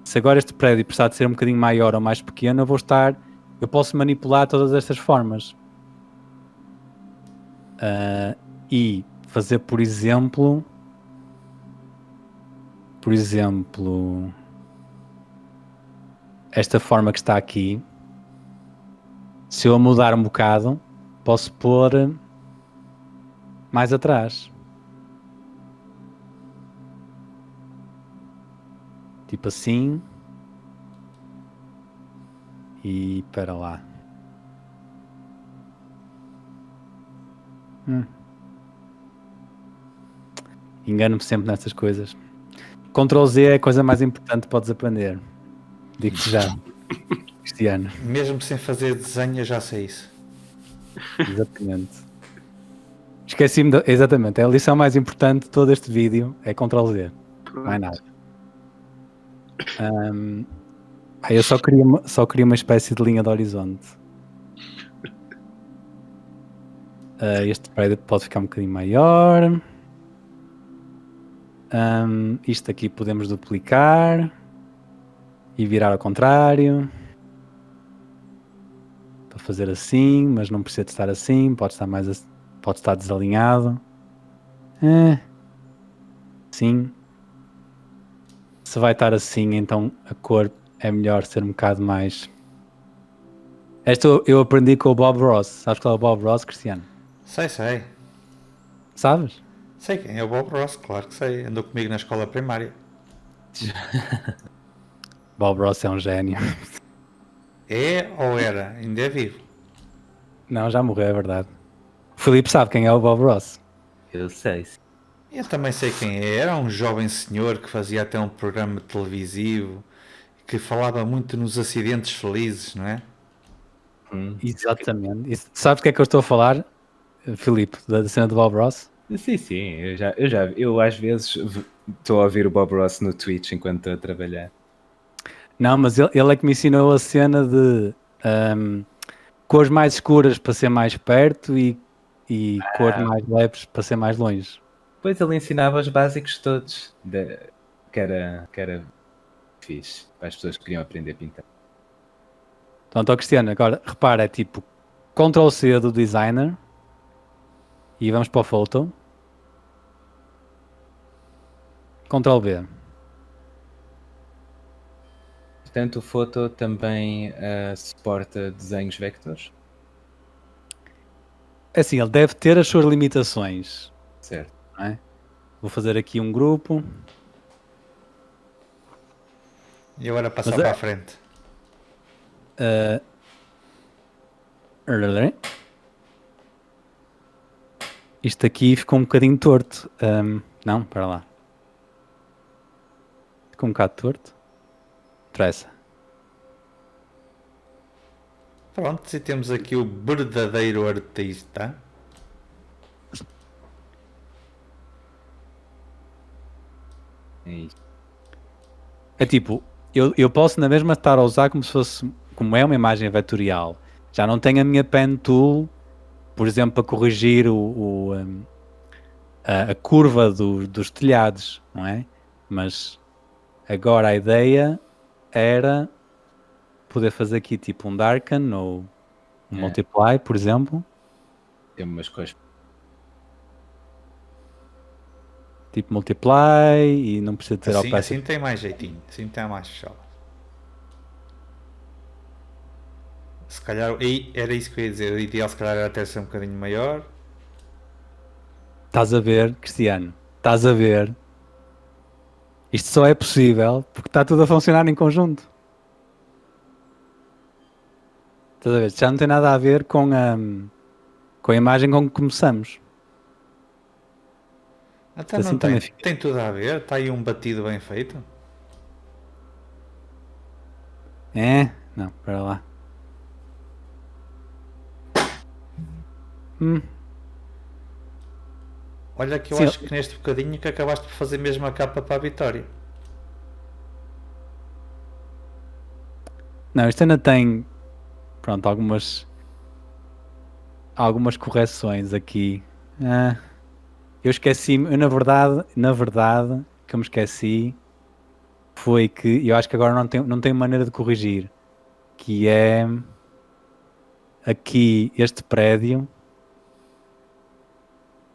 se agora este prédio precisar de ser um bocadinho maior ou mais pequeno, eu posso manipular todas estas formas. E fazer, por exemplo, esta forma que está aqui, se eu a mudar um bocado, posso pôr mais atrás. Tipo assim. E para lá. Engano-me sempre nessas coisas. Ctrl Z é a coisa mais importante que podes aprender. Digo-te já. Este ano. Mesmo sem fazer desenho, eu já sei isso. Exatamente. Esqueci-me exatamente. É a lição mais importante de todo este vídeo. É Ctrl Z. Mais nada. Eu só queria uma espécie de linha de horizonte. Este prédio pode ficar um bocadinho maior. Isto aqui podemos duplicar e virar ao contrário para fazer assim, mas não precisa de estar assim, pode estar desalinhado. Sim. Se vai estar assim, então a cor é melhor ser um bocado mais. Esta eu aprendi com o Bob Ross. Sabes qual é o Bob Ross, Cristiano? Sei. Sabes? Sei quem é o Bob Ross, claro que sei. Andou comigo na escola primária. Bob Ross é um gênio. É ou era? Ainda é vivo. Não, já morreu, é verdade. O Filipe sabe quem é o Bob Ross. Eu sei. Eu também sei quem é. Era um jovem senhor que fazia até um programa televisivo que falava muito nos acidentes felizes, não é? Exatamente. Sabes do que é que eu estou a falar, Filipe, da cena do Bob Ross? Sim, eu às vezes estou a ouvir o Bob Ross no Twitch enquanto estou a trabalhar. Não, mas ele é que me ensinou a cena de cores mais escuras para ser mais perto e cores mais leves para ser mais longe. Depois ele ensinava os básicos todos, que era fixe, para as pessoas que queriam aprender a pintar. Então, Cristiano, agora repara, é tipo Ctrl C do designer e vamos para o photo. Ctrl V. Portanto, o Photo também suporta desenhos vectores? Assim, ele deve ter as suas limitações. Certo. Não é? Vou fazer aqui um grupo. E agora passar para a frente. Isto aqui ficou um bocadinho torto. Não, para lá. Ficou um bocado torto. Interessa. Pronto, e temos aqui o verdadeiro artista. É isso. É tipo, eu posso na mesma estar a usar como é uma imagem vetorial. Já não tenho a minha pen tool, por exemplo, para corrigir a curva dos telhados, não é? Mas agora a ideia era poder fazer aqui tipo um darken ou um multiply, por exemplo. Tem umas coisas. Tipo multiply e não precisa ter Assim, opacity. assim tem mais jeitinho. Assim tem mais fechado. Se calhar, era isso que eu ia dizer. O ideal se calhar era até ser um bocadinho maior. Estás a ver, Cristiano? Estás a ver? Isto só é possível porque está tudo a funcionar em conjunto. Estás a ver? Já não tem nada a ver com a imagem com que começamos. Até Assim não também tem, fica. tem tudo a ver. Está aí um batido bem feito. Não, para lá. Hum, Olha que eu sim, acho que neste bocadinho que acabaste por fazer mesmo a capa para a Vitória. não, isto ainda tem, pronto, algumas correções aqui. Eu esqueci-me, eu na verdade, que eu me esqueci foi que eu acho que agora não tenho maneira de corrigir, que é aqui este prédio,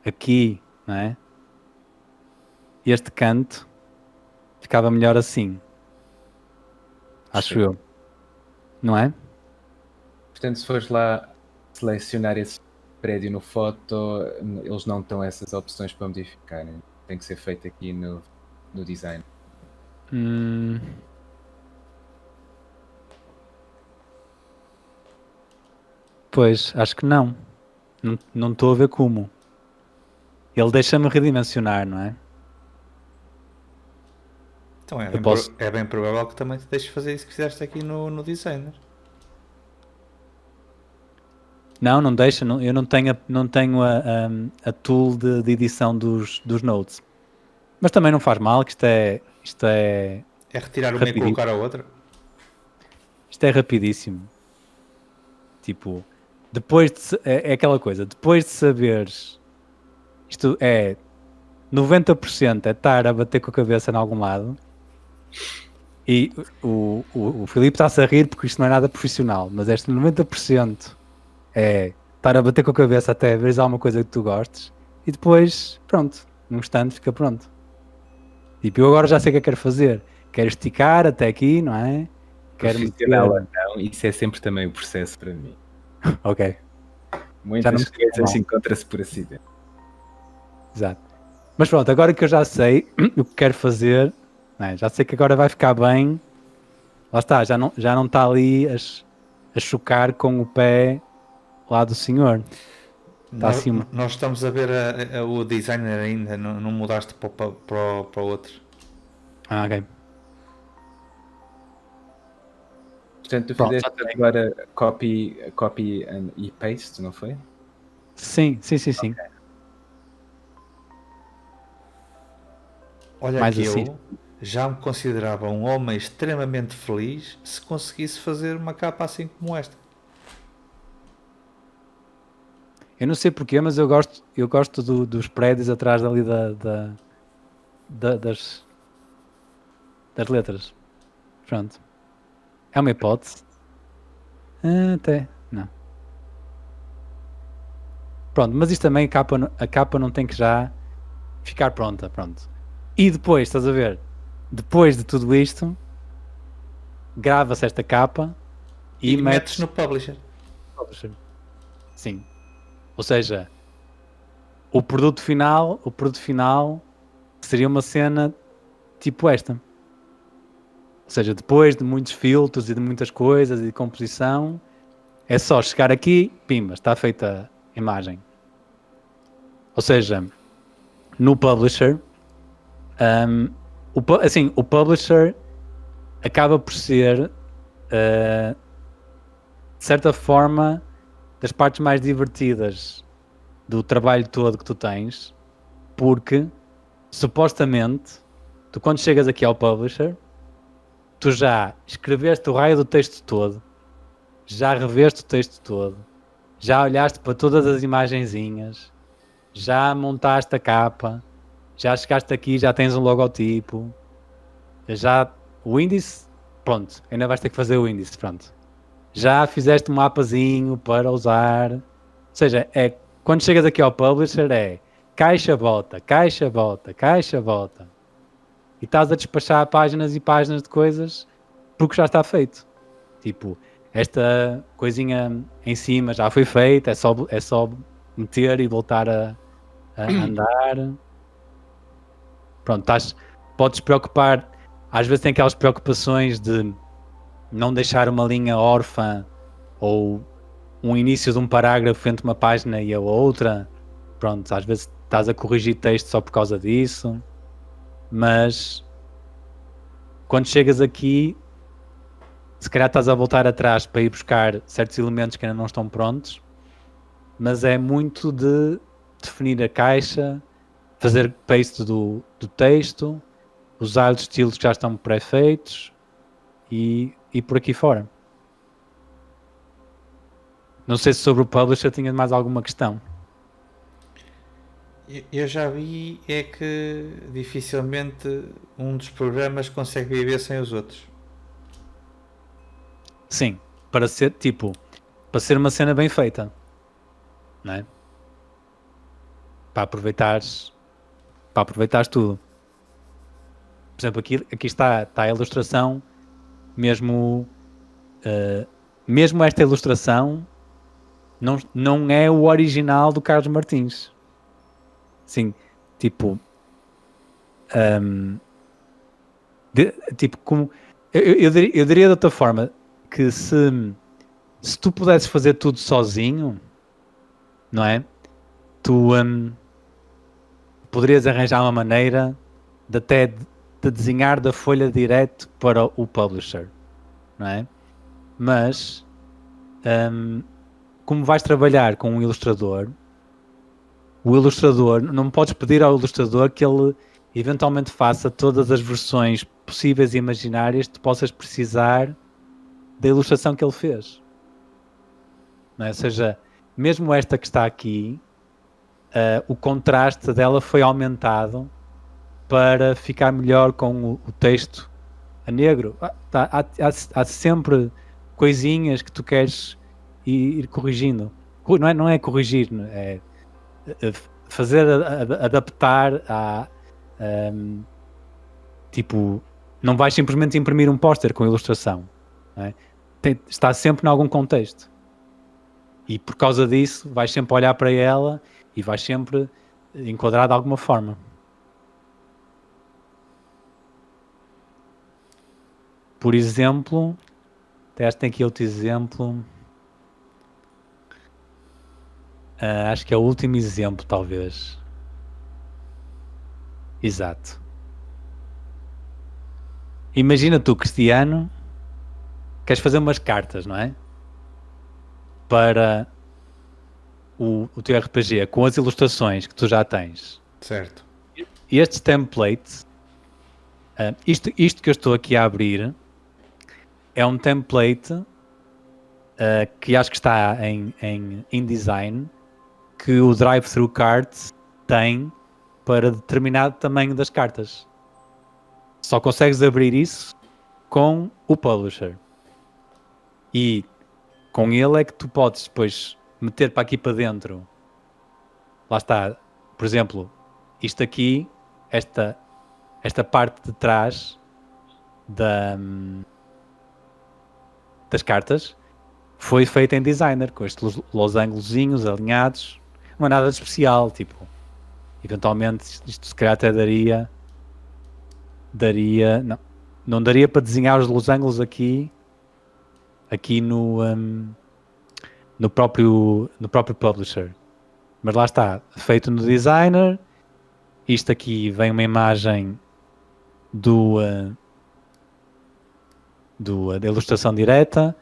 aqui, não é? Este canto ficava melhor assim, acho Sim. eu, não é? Portanto, se fores lá selecionar esse prédio no foto, eles não estão essas opções para modificarem. Tem que ser feito aqui no design. Pois, acho que não. Não estou a ver como. Ele deixa-me redimensionar, não é? Então é Eu bem, posso. é bem provável que também te deixes fazer isso que fizeste aqui no designer. Não deixa. Eu não tenho a tool de edição dos notes. Mas também não faz mal, que isto é É retirar uma e colocar a outra. Isto é rapidíssimo. Tipo, depois é aquela coisa, depois de saberes, isto é 90% é estar a bater com a cabeça em algum lado, e o Filipe está-se a rir porque isto não é nada profissional, mas este 90% é estar a bater com a cabeça até veres alguma coisa que tu gostes, e depois, pronto, num instante fica pronto. Tipo, eu agora já sei o que é que quero fazer. Quero esticar até aqui, não é? Quero Profissional meter... ou não, isso é sempre também o processo para mim. Ok, Muitas me sinto coisas mal. encontram-se por acidente. Exato. Mas pronto, agora que eu já sei o que quero fazer, não é? Já sei que agora vai ficar bem. Lá está, já não está ali a chocar com o pé lá do senhor. Está Nós, assim. nós estamos a ver o designer ainda, não mudaste para o outro. Ok. Portanto, tu Pronto, fizeste já tenho. agora copy e paste, não foi? Sim. Olha Mais que assim. eu já me considerava um homem extremamente feliz se conseguisse fazer uma capa assim como esta. Eu não sei porquê, mas eu gosto dos prédios atrás dali das letras. Pronto. É uma hipótese. Até. Não. Pronto, mas isto também, a capa não tem que já ficar pronta, pronto. E depois, estás a ver? Depois de tudo isto, grava-se esta capa e metes metes no publisher. publisher. Sim. Ou seja, o produto final seria uma cena tipo esta. Ou seja, depois de muitos filtros e de muitas coisas e de composição, é só chegar aqui, pimba, está feita a imagem. Ou seja, no publisher, o publisher acaba por ser, de certa forma, das partes mais divertidas do trabalho todo que tu tens, porque supostamente tu, quando chegas aqui ao publisher, tu já escreveste o raio do texto todo, já reveste o texto todo, já olhaste para todas as imagenzinhas, já montaste a capa, já chegaste aqui, já tens um logotipo, já o índice, pronto, ainda vais ter que fazer o índice, pronto. Já fizeste um mapazinho para usar. Ou seja, quando chegas aqui ao publisher é caixa, volta. E estás a despachar páginas e páginas de coisas porque já está feito. Tipo, esta coisinha em cima já foi feita, é só meter e voltar a andar. Pronto, podes preocupar. Às vezes tem aquelas preocupações de não deixar uma linha órfã ou um início de um parágrafo entre uma página e a outra. Pronto, às vezes estás a corrigir texto só por causa disso, mas quando chegas aqui, se calhar estás a voltar atrás para ir buscar certos elementos que ainda não estão prontos, mas é muito de definir a caixa, fazer paste do texto, usar os estilos que já estão pré-feitos e por aqui fora. Não sei se sobre o publisher tinha mais alguma questão. Eu já vi é que dificilmente um dos programas consegue viver sem os outros. Sim, para ser uma cena bem feita, não é? Para aproveitares tudo. Por exemplo, aqui está a ilustração, mesmo esta ilustração não é o original do Carlos Martins. Sim, tipo, como eu diria de outra forma, que se tu pudesses fazer tudo sozinho, não é? Tu poderias arranjar uma maneira de desenhar da folha direto para o publisher, não é? Mas como vais trabalhar com um ilustrador, o ilustrador, não podes pedir ao ilustrador que ele eventualmente faça todas as versões possíveis e imaginárias que tu possas precisar da ilustração que ele fez, não é? Ou seja, mesmo esta que está aqui, o contraste dela foi aumentado para ficar melhor com o texto a negro. Há sempre coisinhas que tu queres ir corrigindo. Não é corrigir, é fazer adaptar a tipo, não vais simplesmente imprimir um póster com ilustração, não é? Está sempre em algum contexto e por causa disso vais sempre olhar para ela e vais sempre enquadrar de alguma forma. Por exemplo, até acho que tem aqui outro exemplo. Acho que é o último exemplo, talvez. Exato. Imagina tu, Cristiano, queres fazer umas cartas, não é? Para o teu RPG, com as ilustrações que tu já tens. Certo. E estes templates, isto que eu estou aqui a abrir, é um template que acho que está em InDesign, que o Drive-Thru Cards tem para determinado tamanho das cartas. Só consegues abrir isso com o publisher. E com ele é que tu podes depois meter para aqui para dentro. Lá está. Por exemplo, isto aqui, esta parte de trás das cartas foi feita em designer, com estes losangolozinhos alinhados. Não é nada de especial, tipo, eventualmente isto se calhar até daria não daria para desenhar os losangos aqui no próprio publisher, mas lá está, feito no designer. Isto aqui vem uma imagem da ilustração direta.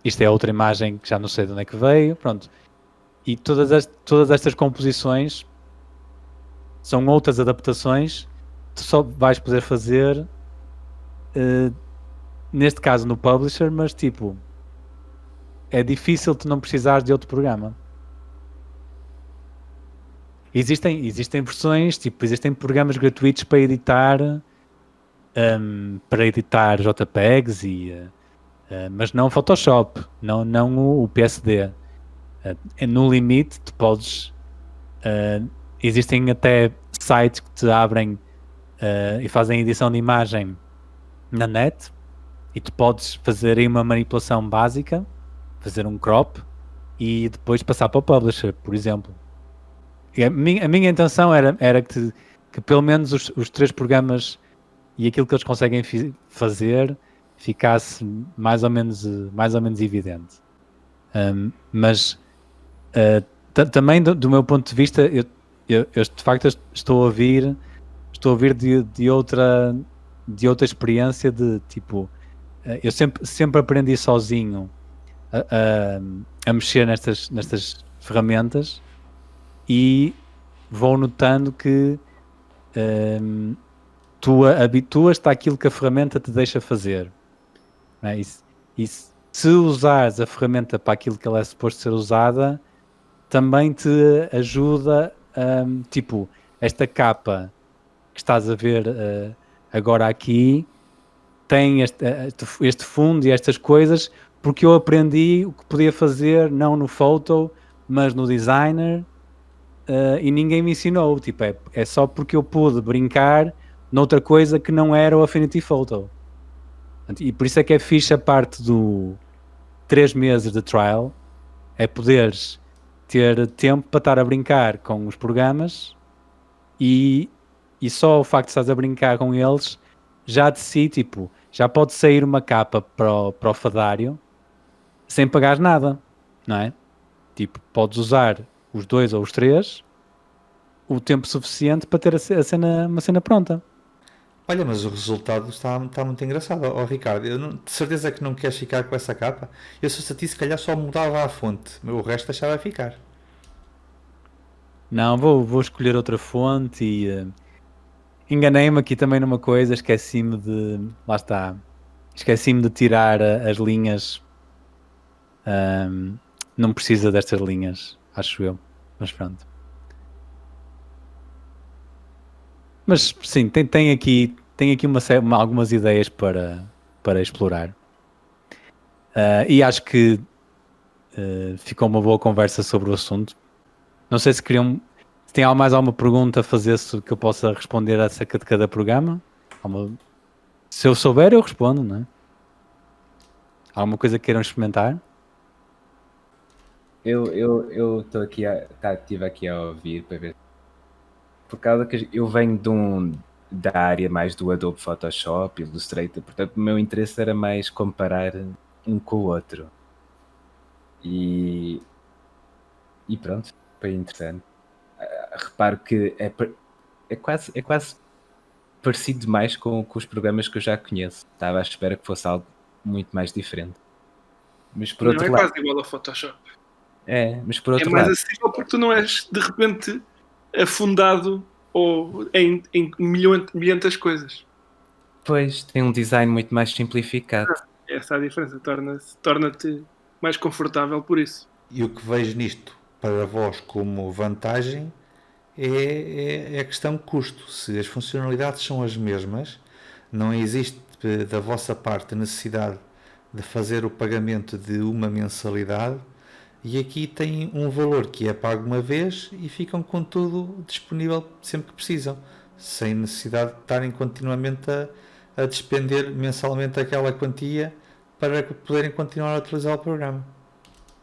Isto é outra imagem que já não sei de onde é que veio, pronto. E todas estas composições são outras adaptações que tu só vais poder fazer neste caso no publisher, mas tipo, é difícil tu não precisares de outro programa. Existem versões, tipo, existem programas gratuitos para editar JPEGs mas não Photoshop, não o PSD. No limite, tu podes. Existem até sites que te abrem e fazem edição de imagem na net, e tu podes fazer aí uma manipulação básica, fazer um crop e depois passar para o publisher, por exemplo. E a minha intenção era que pelo menos os três programas e aquilo que eles conseguem fazer ficasse mais ou menos evidente. Mas Também do meu ponto de vista, eu de facto estou a ouvir de outra experiência de tipo, eu sempre aprendi sozinho a mexer nestas ferramentas e vou notando que tu habituas-te àquilo que a ferramenta te deixa fazer, não é? E se usares a ferramenta para aquilo que ela é suposto ser usada, também te ajuda, tipo, esta capa que estás a ver agora aqui tem este fundo e estas coisas porque eu aprendi o que podia fazer não no Photo, mas no Designer, e ninguém me ensinou, tipo, é só porque eu pude brincar noutra coisa que não era o Affinity Photo. E por isso é que é fixe a parte do 3 meses de trial, é poderes ter tempo para estar a brincar com os programas e só o facto de estás a brincar com eles já de si, tipo, já pode sair uma capa para o fadário sem pagar nada, não é? Tipo, podes usar os 2 ou os 3 o tempo suficiente para ter uma cena pronta. Olha, mas o resultado está muito engraçado. Ó Ricardo, de certeza que não queres ficar com essa capa? Eu se fosse a ti, se calhar só mudava a fonte, o resto deixava ficar. Não, vou escolher outra fonte e enganei-me aqui também numa coisa, esqueci-me de tirar as linhas. Não precisa destas linhas, acho eu, mas pronto. Mas sim, tem aqui algumas ideias para explorar. E acho que ficou uma boa conversa sobre o assunto. Não sei se tem mais alguma pergunta a fazer que eu possa responder acerca de cada programa. Se eu souber, eu respondo, não é? Alguma coisa que queiram experimentar? Eu estou aqui estive aqui a ouvir para ver. Por causa que eu venho da área mais do Adobe Photoshop, Illustrator, portanto o meu interesse era mais comparar um com o outro. E pronto, foi interessante. Reparo que é quase parecido demais com os programas que eu já conheço. Estava à espera que fosse algo muito mais diferente. Mas por Não outro é lado, quase igual ao Photoshop. mas por É outro mais lado, acessível porque tu não és de repente afundado ou em milhentas coisas. pois tem um design muito mais simplificado. Essa é a diferença, torna-te mais confortável por isso. E o que vejo nisto para vós como vantagem é a questão de custo. Se as funcionalidades são as mesmas, não existe da vossa parte a necessidade de fazer o pagamento de uma mensalidade e aqui tem um valor que é pago uma vez e ficam com tudo disponível sempre que precisam, sem necessidade de estarem continuamente a despender mensalmente aquela quantia para poderem continuar a utilizar o programa.